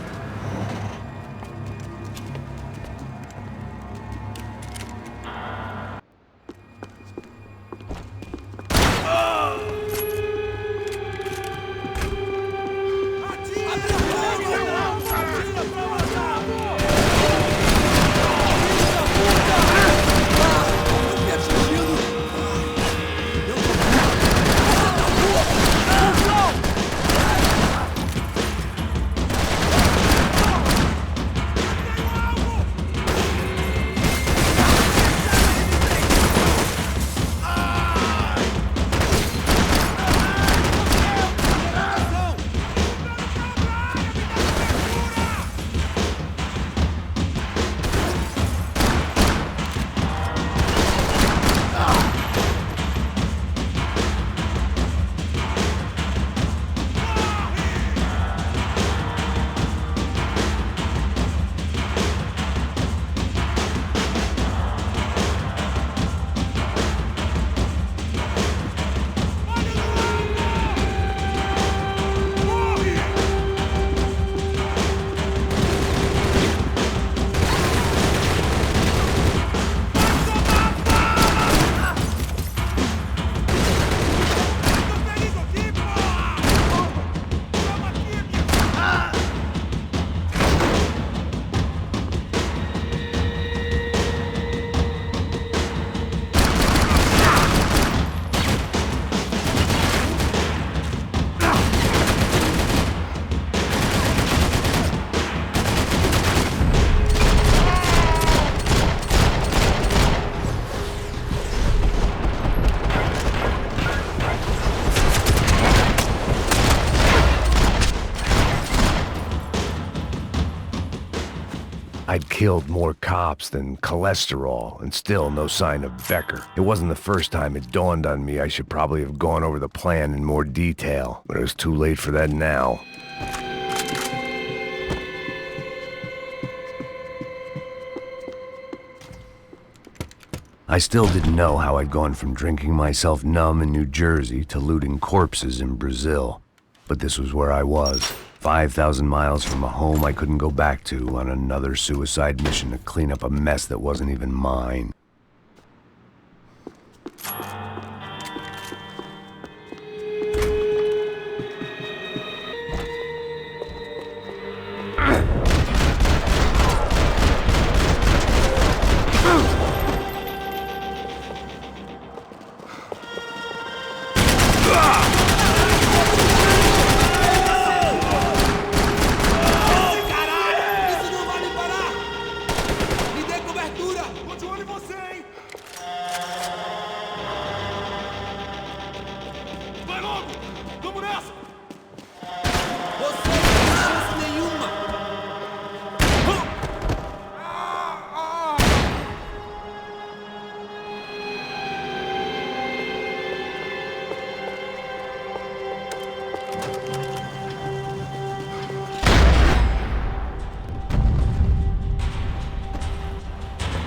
I'd killed more cops than cholesterol, and still no sign of Becker. It wasn't the first time it dawned on me I should probably have gone over the plan in more detail, but it was too late for that now. I still didn't know how I'd gone from drinking myself numb in New Jersey to looting corpses in Brazil. But this was where I was, 5,000 miles from a home I couldn't go back to on another suicide mission to clean up a mess that wasn't even mine.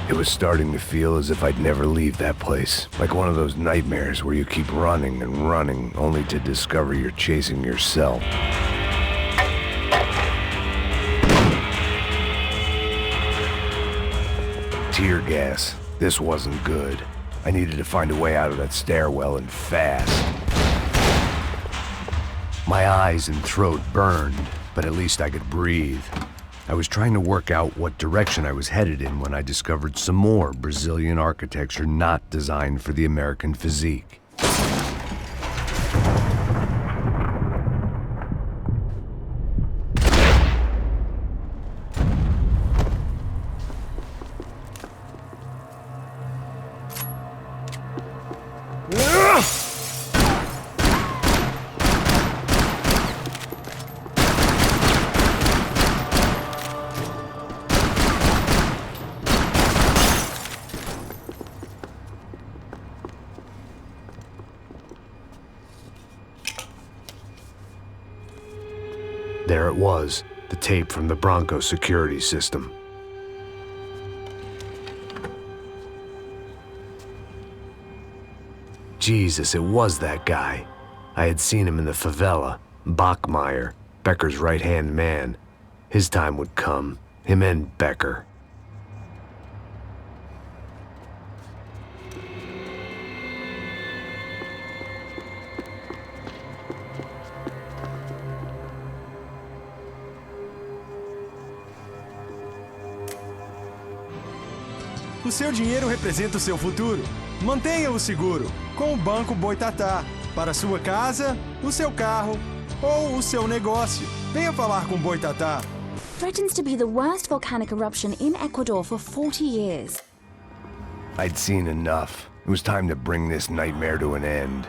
It was starting to feel as if I'd never leave that place. Like one of those nightmares where you keep running and running, only to discover you're chasing yourself. Tear gas. This wasn't good. I needed to find a way out of that stairwell and fast. My eyes and throat burned, but at least I could breathe. I was trying to work out what direction I was headed in when I discovered some more Brazilian architecture not designed for the American physique. There it was, the tape from the Bronco security system. Jesus, it was that guy. I had seen him in the favela, Bachmeyer, Becker's right-hand man. His time would come, him and Becker. O seu dinheiro representa o seu futuro. Mantenha-o seguro com o Banco Boitatá. Para sua casa, o seu carro ou o seu negócio. Venha falar com Boitatá. Threatens to be the worst volcanic eruption in Ecuador for 40 years. I'd seen enough. It was time to bring this nightmare to an end.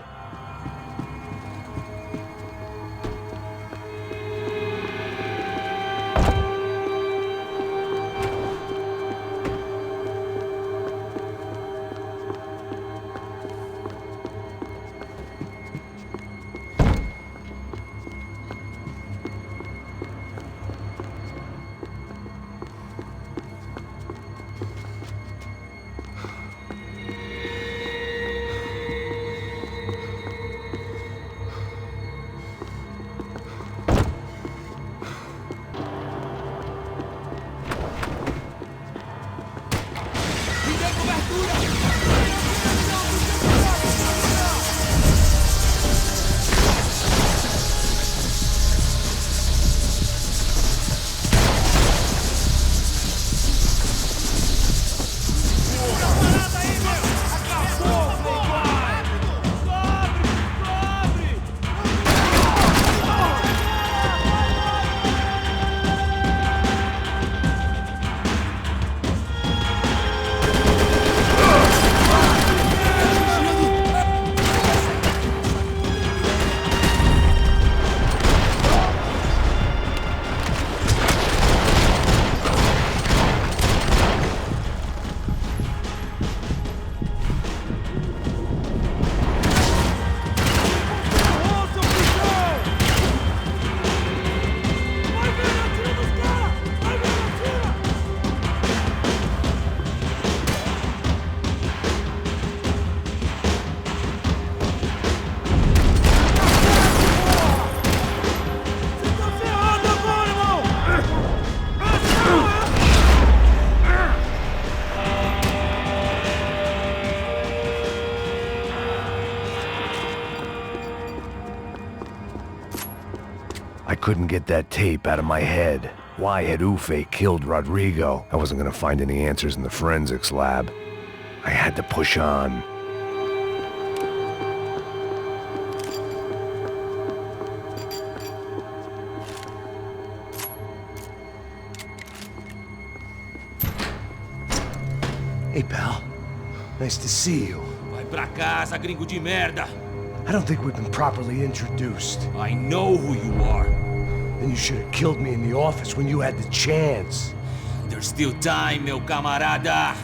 I couldn't get that tape out of my head. Why had Ufe killed Rodrigo? I wasn't gonna find any answers in the forensics lab. I had to push on. Hey, pal. Nice to see you. Vai pra casa, gringo de merda. I don't think we've been properly introduced. I know who you are. Then you should have killed me in the office when you had the chance. There's still time, meu camarada.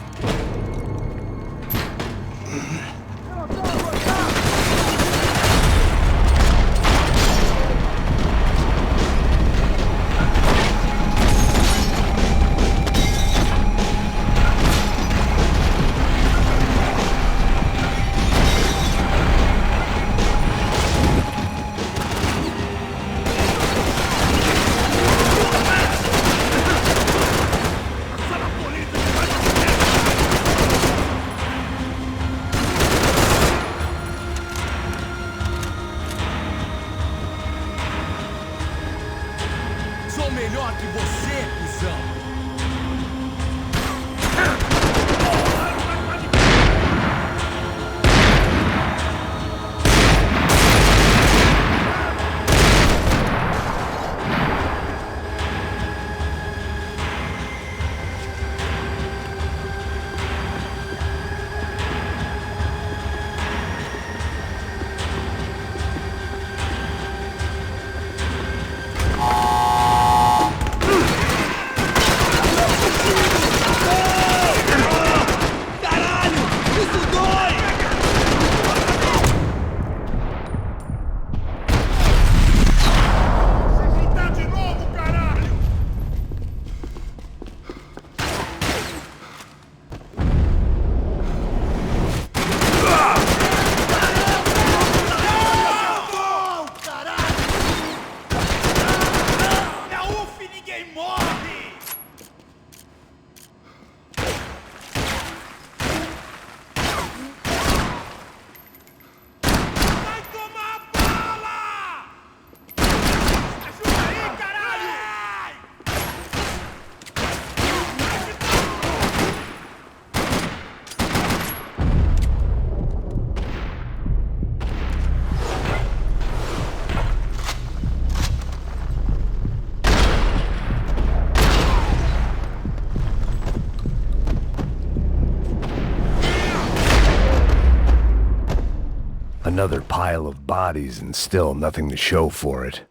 Another pile of bodies and still nothing to show for it.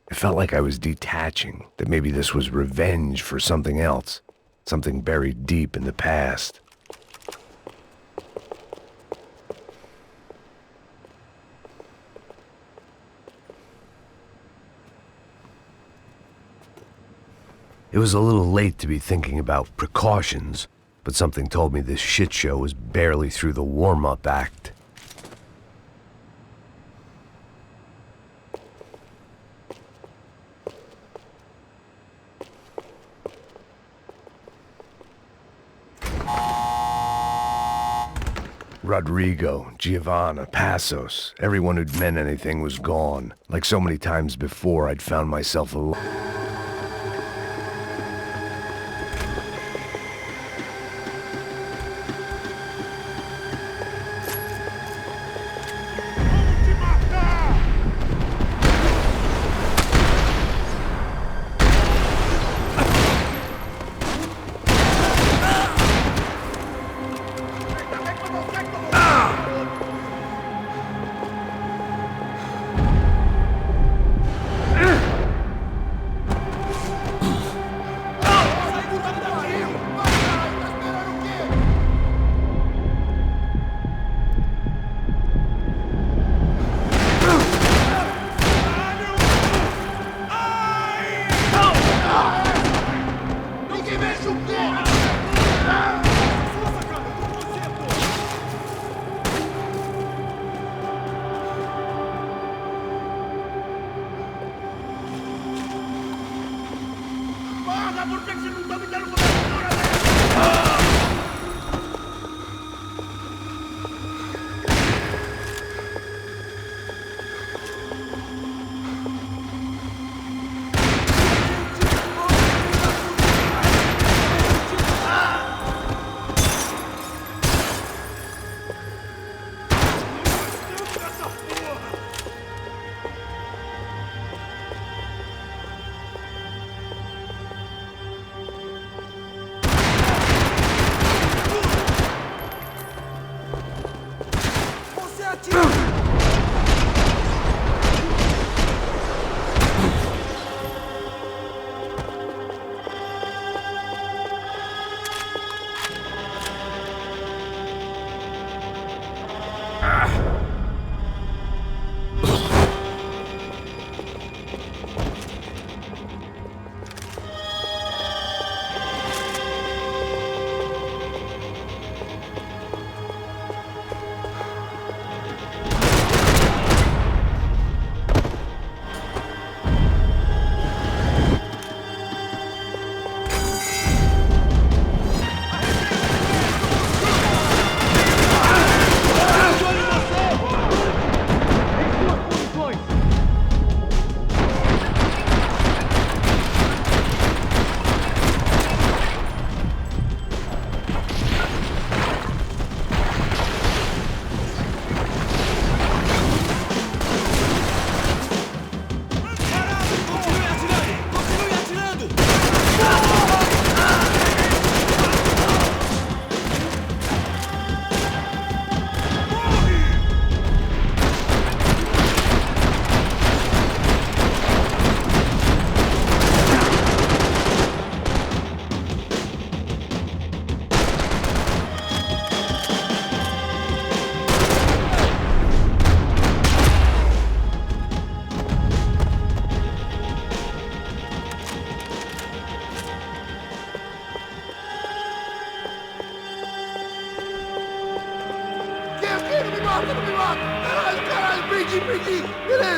It felt like I was detaching, that maybe this was revenge for something else, something buried deep in the past. It was a little late to be thinking about precautions, but something told me this shit show was barely through the warm-up act. Rodrigo, Giovanna, Passos, everyone who'd meant anything was gone. Like so many times before, I'd found myself alone.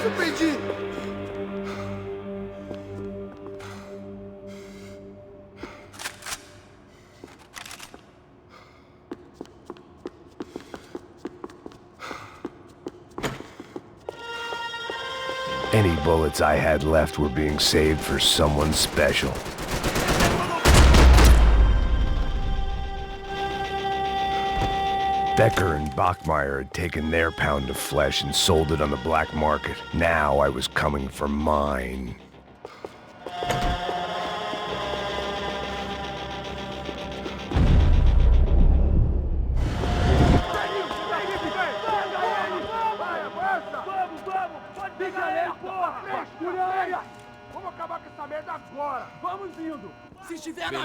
eu perdi! Any bullets I had left were being saved for someone special. Becker and Bachmeyer had taken their pound of flesh and sold it on the black market. Now I was coming for mine.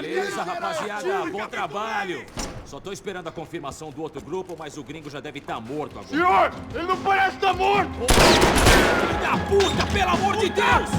Beleza, rapaziada, bom trabalho. Só tô esperando a confirmação do outro grupo, mas o gringo já deve estar morto agora. Senhor, ele não parece estar morto! Filho da puta, pelo amor de Deus!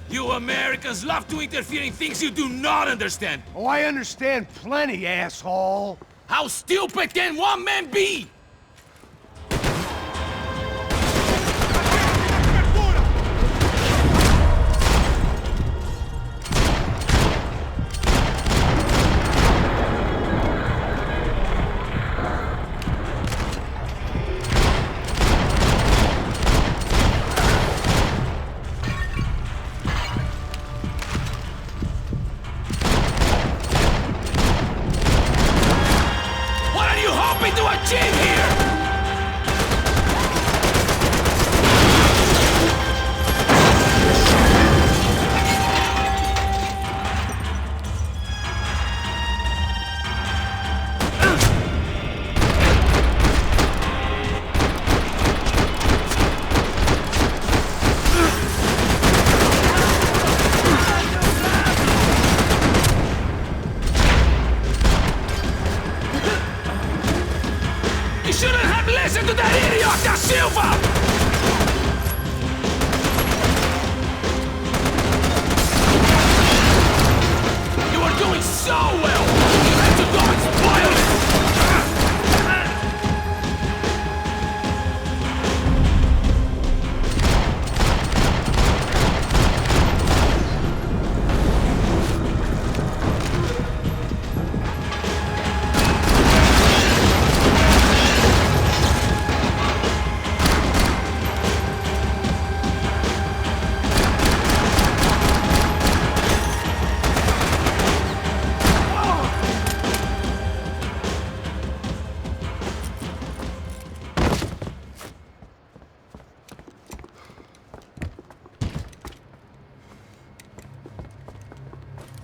You Americans love to interfere in things you do not understand. Oh, I understand plenty, asshole. How stupid can one man be?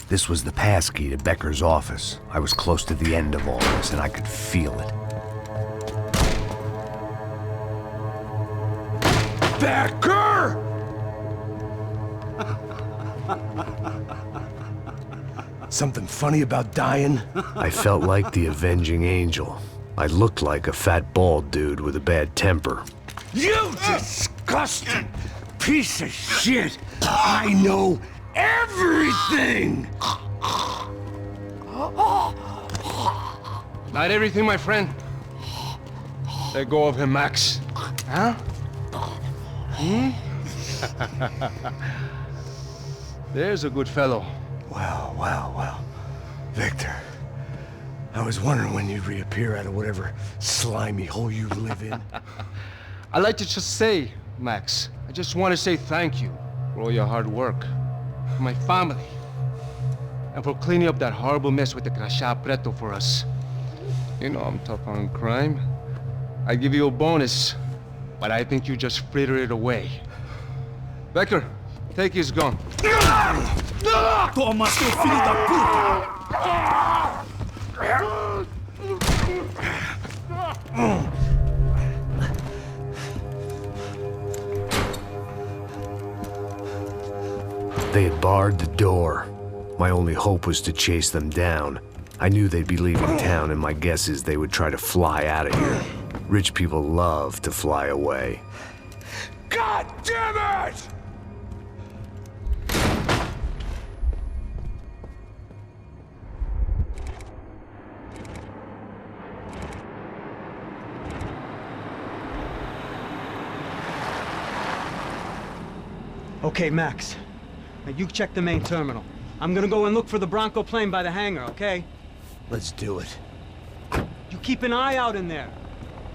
This was the passkey to Becker's office. I was close to the end of all this, and I could feel it. Becker! Something funny about dying? I felt like the avenging angel. I looked like a fat bald dude with a bad temper. You disgusting piece of shit! I know everything! Not everything, my friend. Let go of him, Max. Huh? There's a good fellow. Well. Victor, I was wondering when you'd reappear out of whatever slimy hole you live in. I'd like to just say, Max, I just want to say thank you for all your hard work, for my family, and for cleaning up that horrible mess with the Crachá Preto for us. You know I'm tough on crime. I give you a bonus, but I think you just fritter it away. Becker, take his gun. Toma, seu filho da puta! They had barred the door. My only hope was to chase them down. I knew they'd be leaving town, and my guess is they would try to fly out of here. Rich people love to fly away. God damn it! Okay, Max. Now you check the main terminal. I'm gonna go and look for the Bronco plane by the hangar, okay? Let's do it. You keep an eye out in there.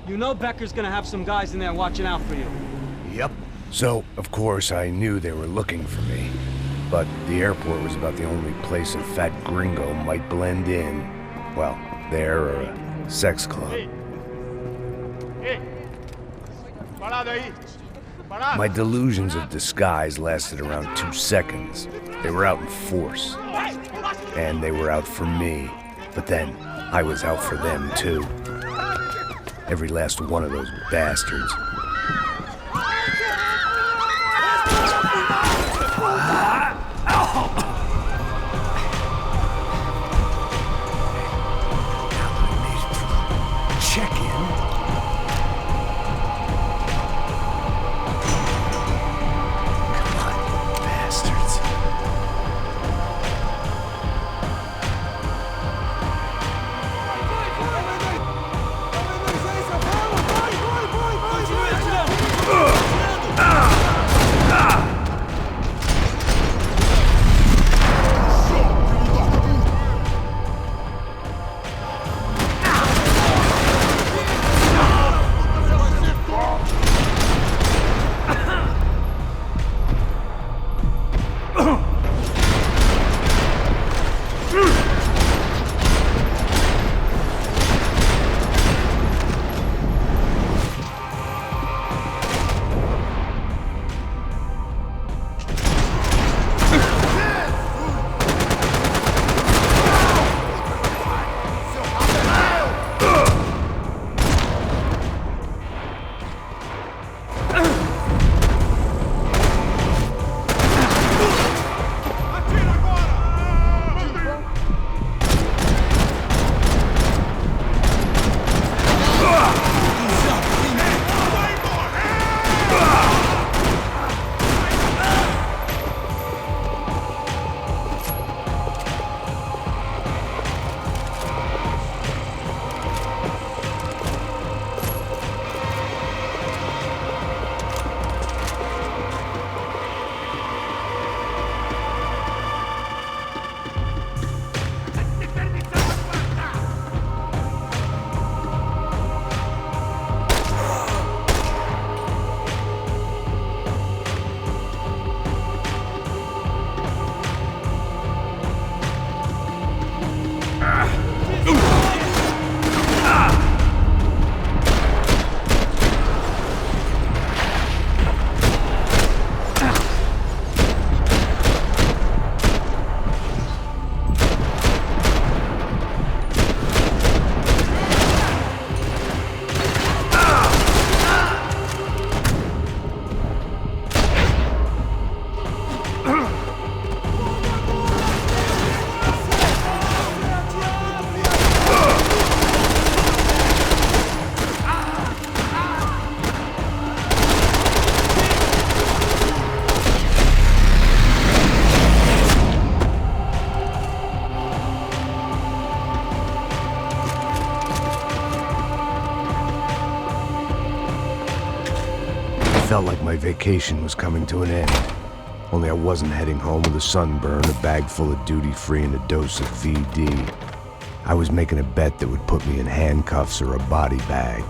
You know Becker's gonna have some guys in there watching out for you. Yep. So, of course, I knew they were looking for me. But the airport was about the only place a fat gringo might blend in. Well, there or a sex club. My delusions of disguise lasted around 2 seconds. They were out in force. And they were out for me. But then, I was out for them, too. Every last one of those bastards. Check in. Continue my vacation was coming to an end. Only I wasn't heading home with a sunburn, a bag full of duty-free, and a dose of VD. I was making a bet that would put me in handcuffs or a body bag.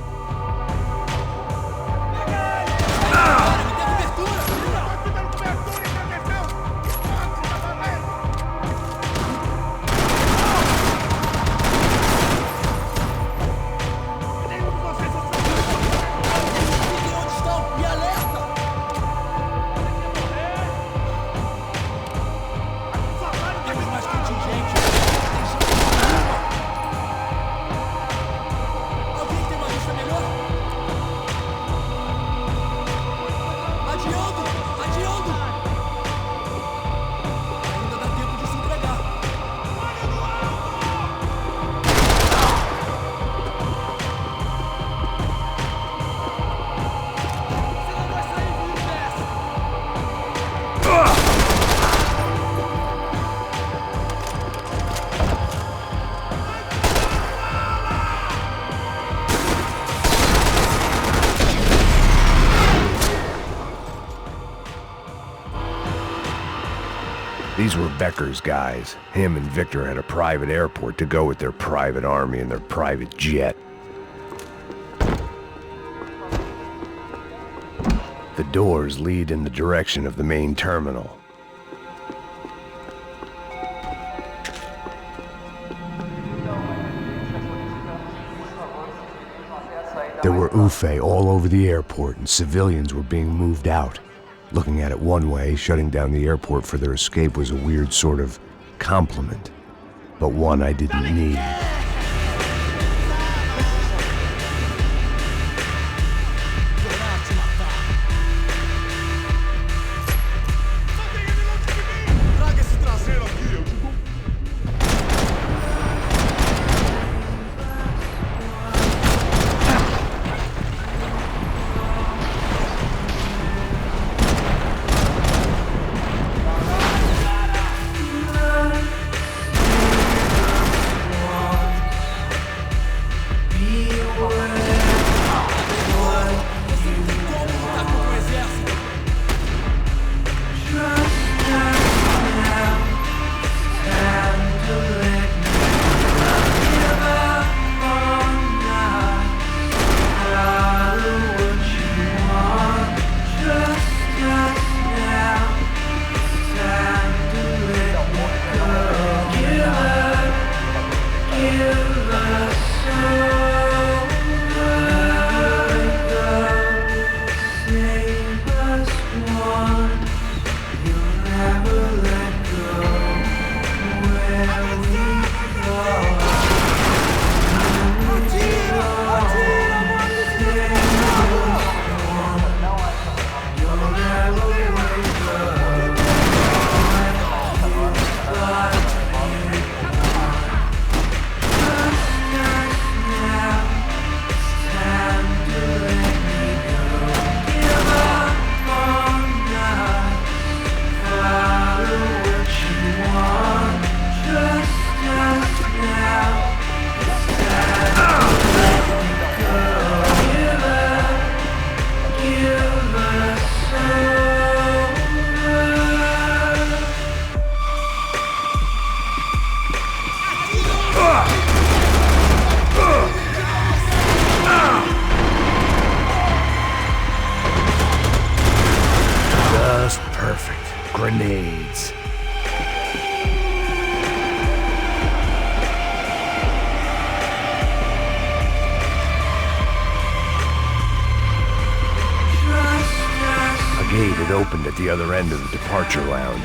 These were Becker's guys. Him and Victor had a private airport to go with their private army and their private jet. The doors lead in the direction of the main terminal. There were UFE all over the airport, and civilians were being moved out. Looking at it one way, shutting down the airport for their escape was a weird sort of compliment, but one I didn't need. Grenades. A gate had opened at the other end of the departure lounge.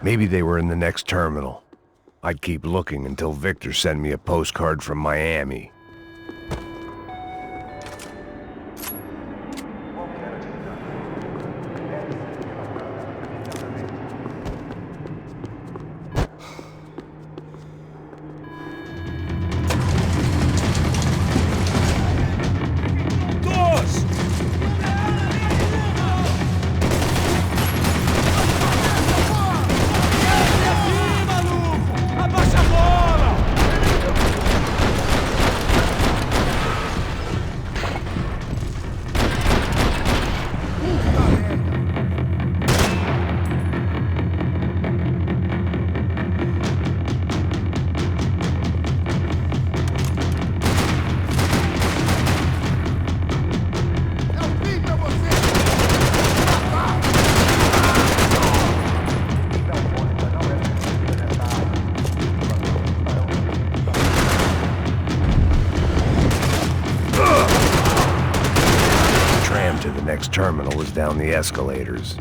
Maybe they were in the next terminal. I'd keep looking until Victor sent me a postcard from Miami. Terminal was down the escalators.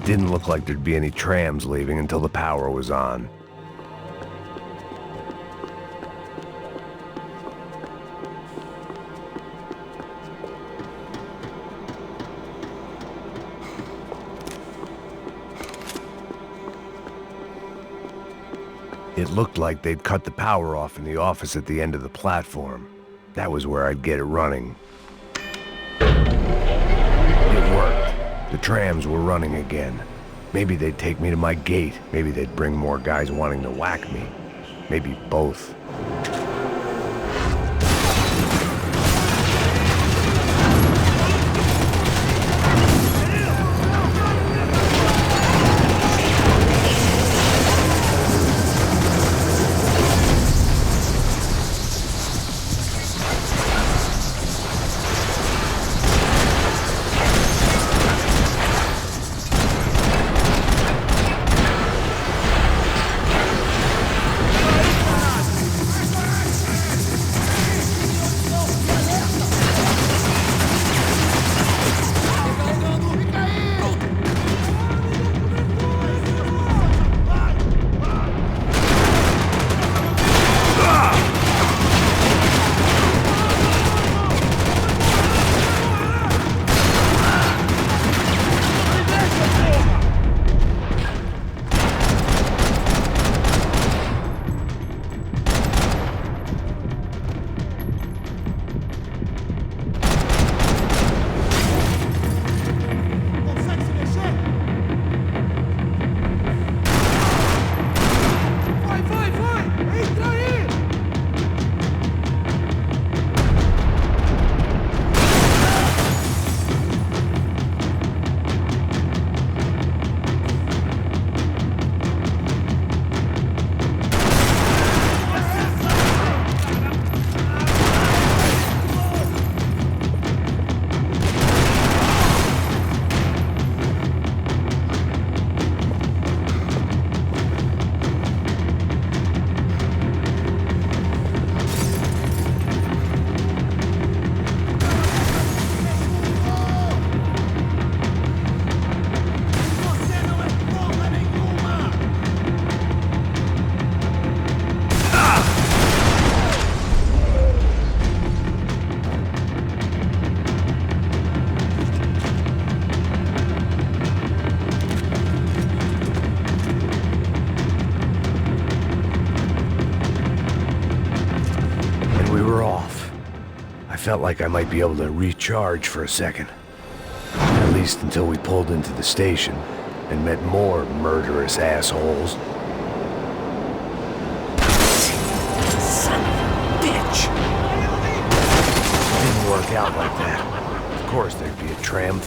Didn't look like there'd be any trams leaving until the power was on. It looked like they'd cut the power off in the office at the end of the platform. That was where I'd get it running. It worked. The trams were running again. Maybe they'd take me to my gate. Maybe they'd bring more guys wanting to whack me. Maybe both. I felt like I might be able to recharge for a second. At least until we pulled into the station and met more murderous assholes. Son of a bitch! It didn't work out like that. Of course there'd be a tram.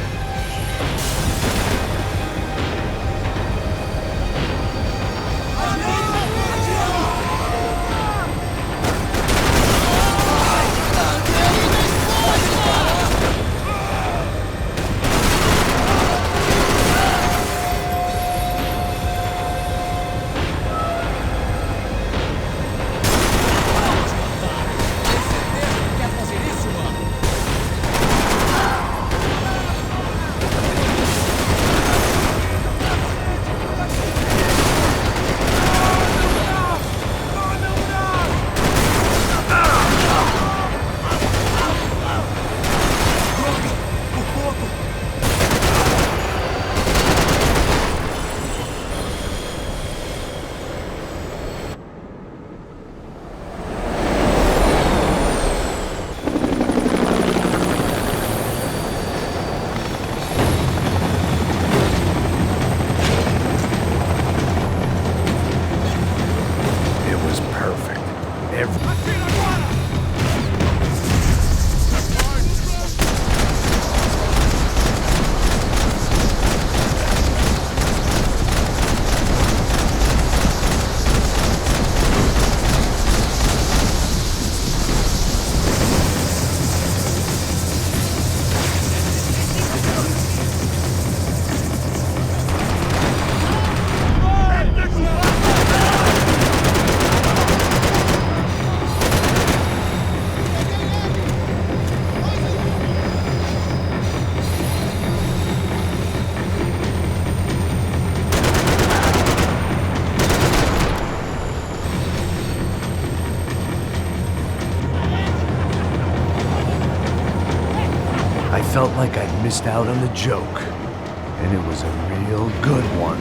I felt like I'd missed out on the joke, and it was a real good one.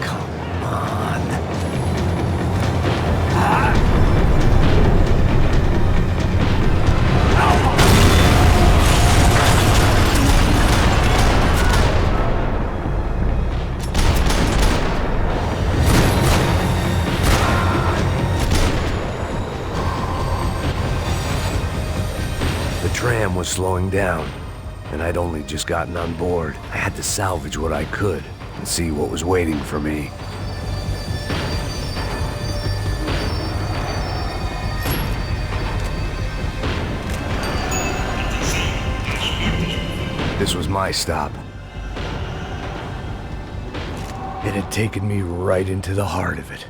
Come on. The tram was slowing down, and I'd only just gotten on board. I had to salvage what I could and see what was waiting for me. This was my stop. It had taken me right into the heart of it.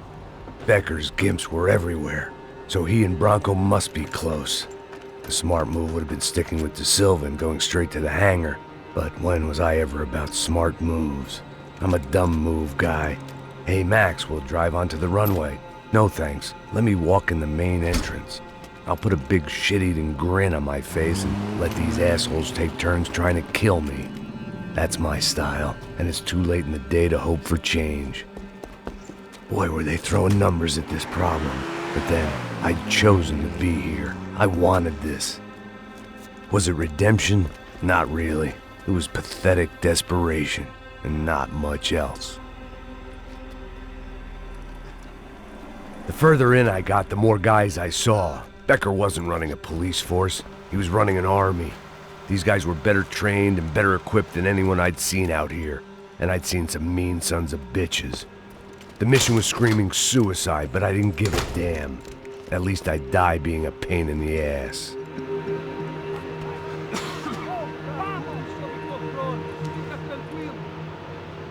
Becker's gimps were everywhere, so he and Bronco must be close. The smart move would have been sticking with De Silva and going straight to the hangar, but when was I ever about smart moves? I'm a dumb move guy. Hey Max, we'll drive onto the runway. No thanks, let me walk in the main entrance. I'll put a big shit-eating grin on my face and let these assholes take turns trying to kill me. That's my style, and it's too late in the day to hope for change. Boy, were they throwing numbers at this problem. But then, I'd chosen to be here. I wanted this. Was it redemption? Not really. It was pathetic desperation, and not much else. The further in I got, the more guys I saw. Becker wasn't running a police force. He was running an army. These guys were better trained and better equipped than anyone I'd seen out here. And I'd seen some mean sons of bitches. The mission was screaming suicide, but I didn't give a damn. At least I'd die being a pain in the ass.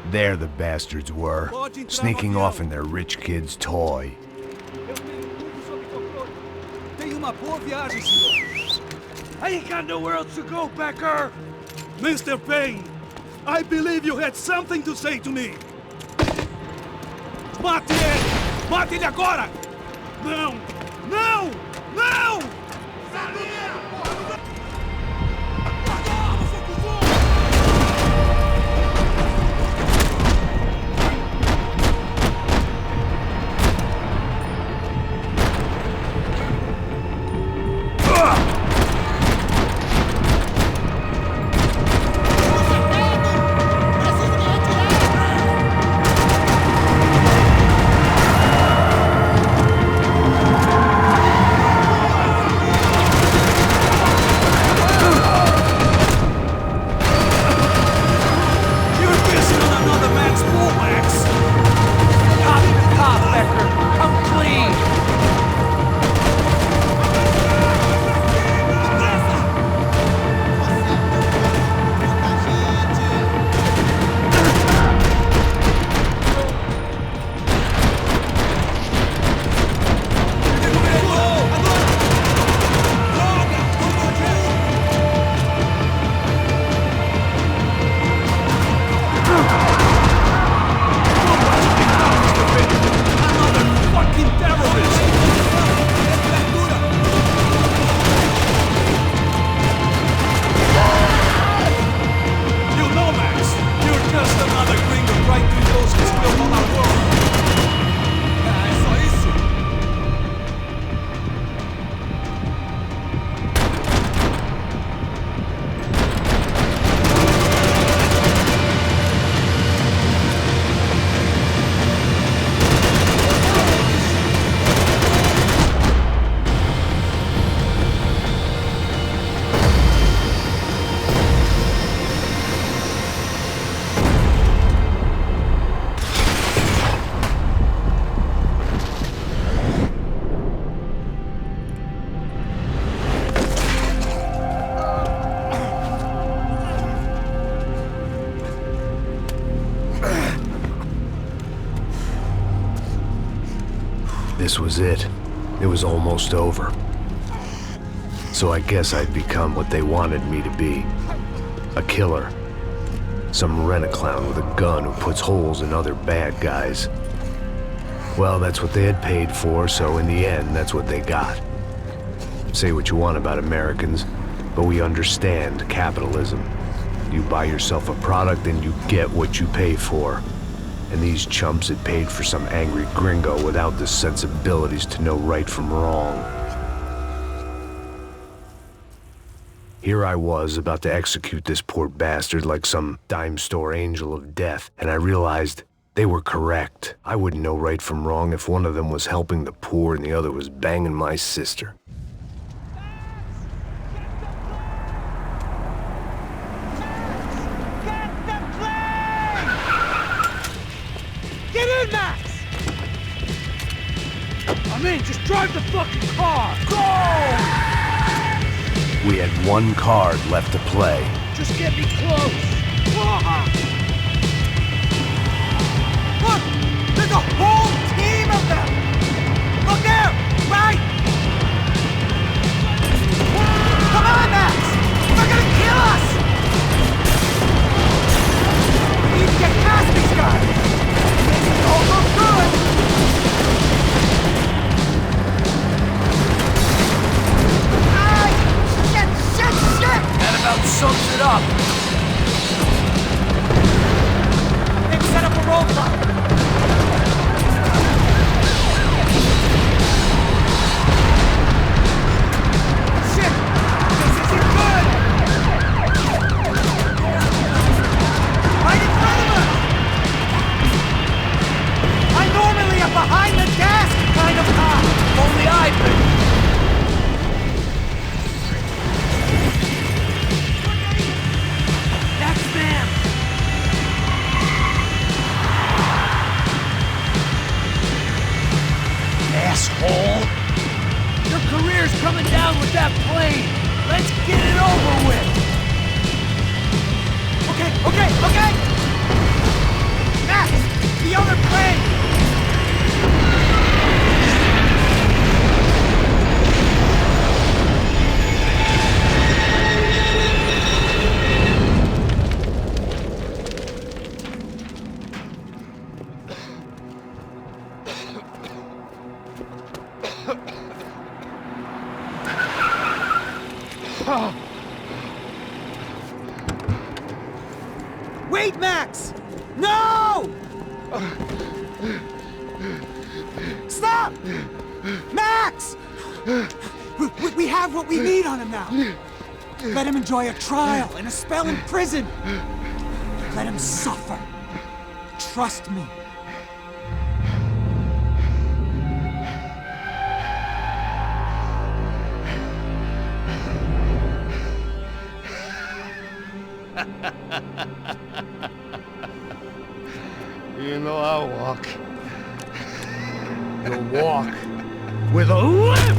There the bastards were, sneaking off in their rich kid's toy. I ain't got nowhere else to go, Becker! Mr. Payne, I believe you had something to say to me. Mate ele! Mate ele agora! Não! Não! Não! this was it. It was almost over. So I guess I'd become what they wanted me to be. A killer. Some rent-a-clown with a gun who puts holes in other bad guys. Well, that's what they had paid for, so in the end, that's what they got. Say what you want about Americans, but we understand capitalism. You buy yourself a product and you get what you pay for. And these chumps had paid for some angry gringo without the sensibilities to know right from wrong. Here I was, about to execute this poor bastard like some dime store angel of death, and I realized they were correct. I wouldn't know right from wrong if one of them was helping the poor and the other was banging my sister. Get in, Max! I'm in, just drive the fucking car! Go! We had one card left to play. Just get me close! Look! There's a whole team of them! Look there! Right! Come on, Max! They're gonna kill us! We need to get past these guys! All go through it! Shit! That about sums it up. They've set up a roadblock. Shit! This isn't good! Right in front of us! I'm normally a behind-the-desk kind of cop! Only I've been. That's them! Asshole! Your career's coming down with that plane! Let's get it over with! Okay! Max! The other plane! Wait, Max! No! Stop! Max! We have what we need on him now. Let him enjoy a trial and a spell in prison. Let him suffer. Trust me. You know I'll walk. You'll walk with a lift!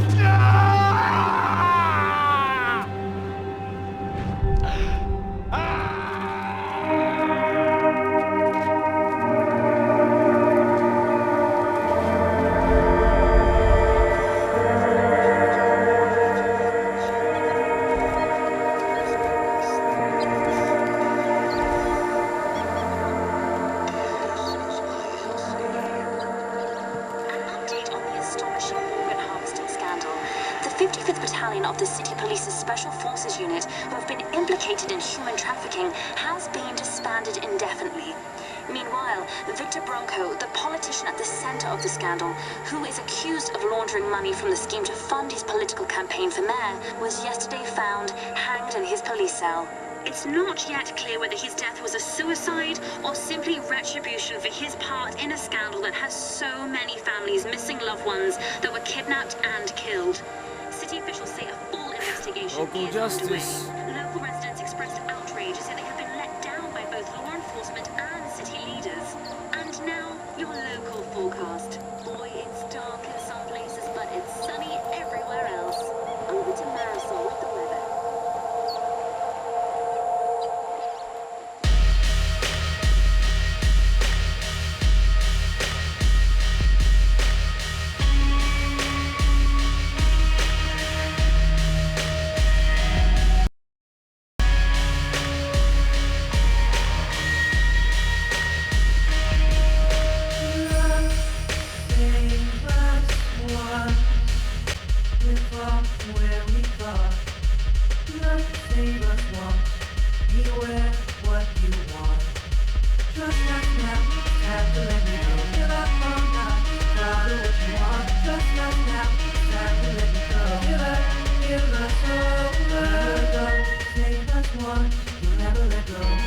The City Police's Special Forces Unit, who have been implicated in human trafficking, has been disbanded indefinitely. Meanwhile, Victor Bronco, the politician at the center of the scandal, who is accused of laundering money from the scheme to fund his political campaign for mayor, was yesterday found hanged in his police cell. It's not yet clear whether his death was a suicide or simply retribution for his part in a scandal that has so many families missing loved ones that were kidnapped and killed. City officials say a full investigation is underway. Local residents expressed outrage, say they have been let down by both law enforcement and city leaders. And now, your local forecast. Boy, it's dark in some places, but it's sunny everywhere else. Over to Marisol with the weather. where we thought. Just save us once. Beware what you want. Trust us now. Have to let me go. Give up or not. Follow what you want. Trust us now. Have to let me go. Give us over. Never let go. Save us once. You'll never let go.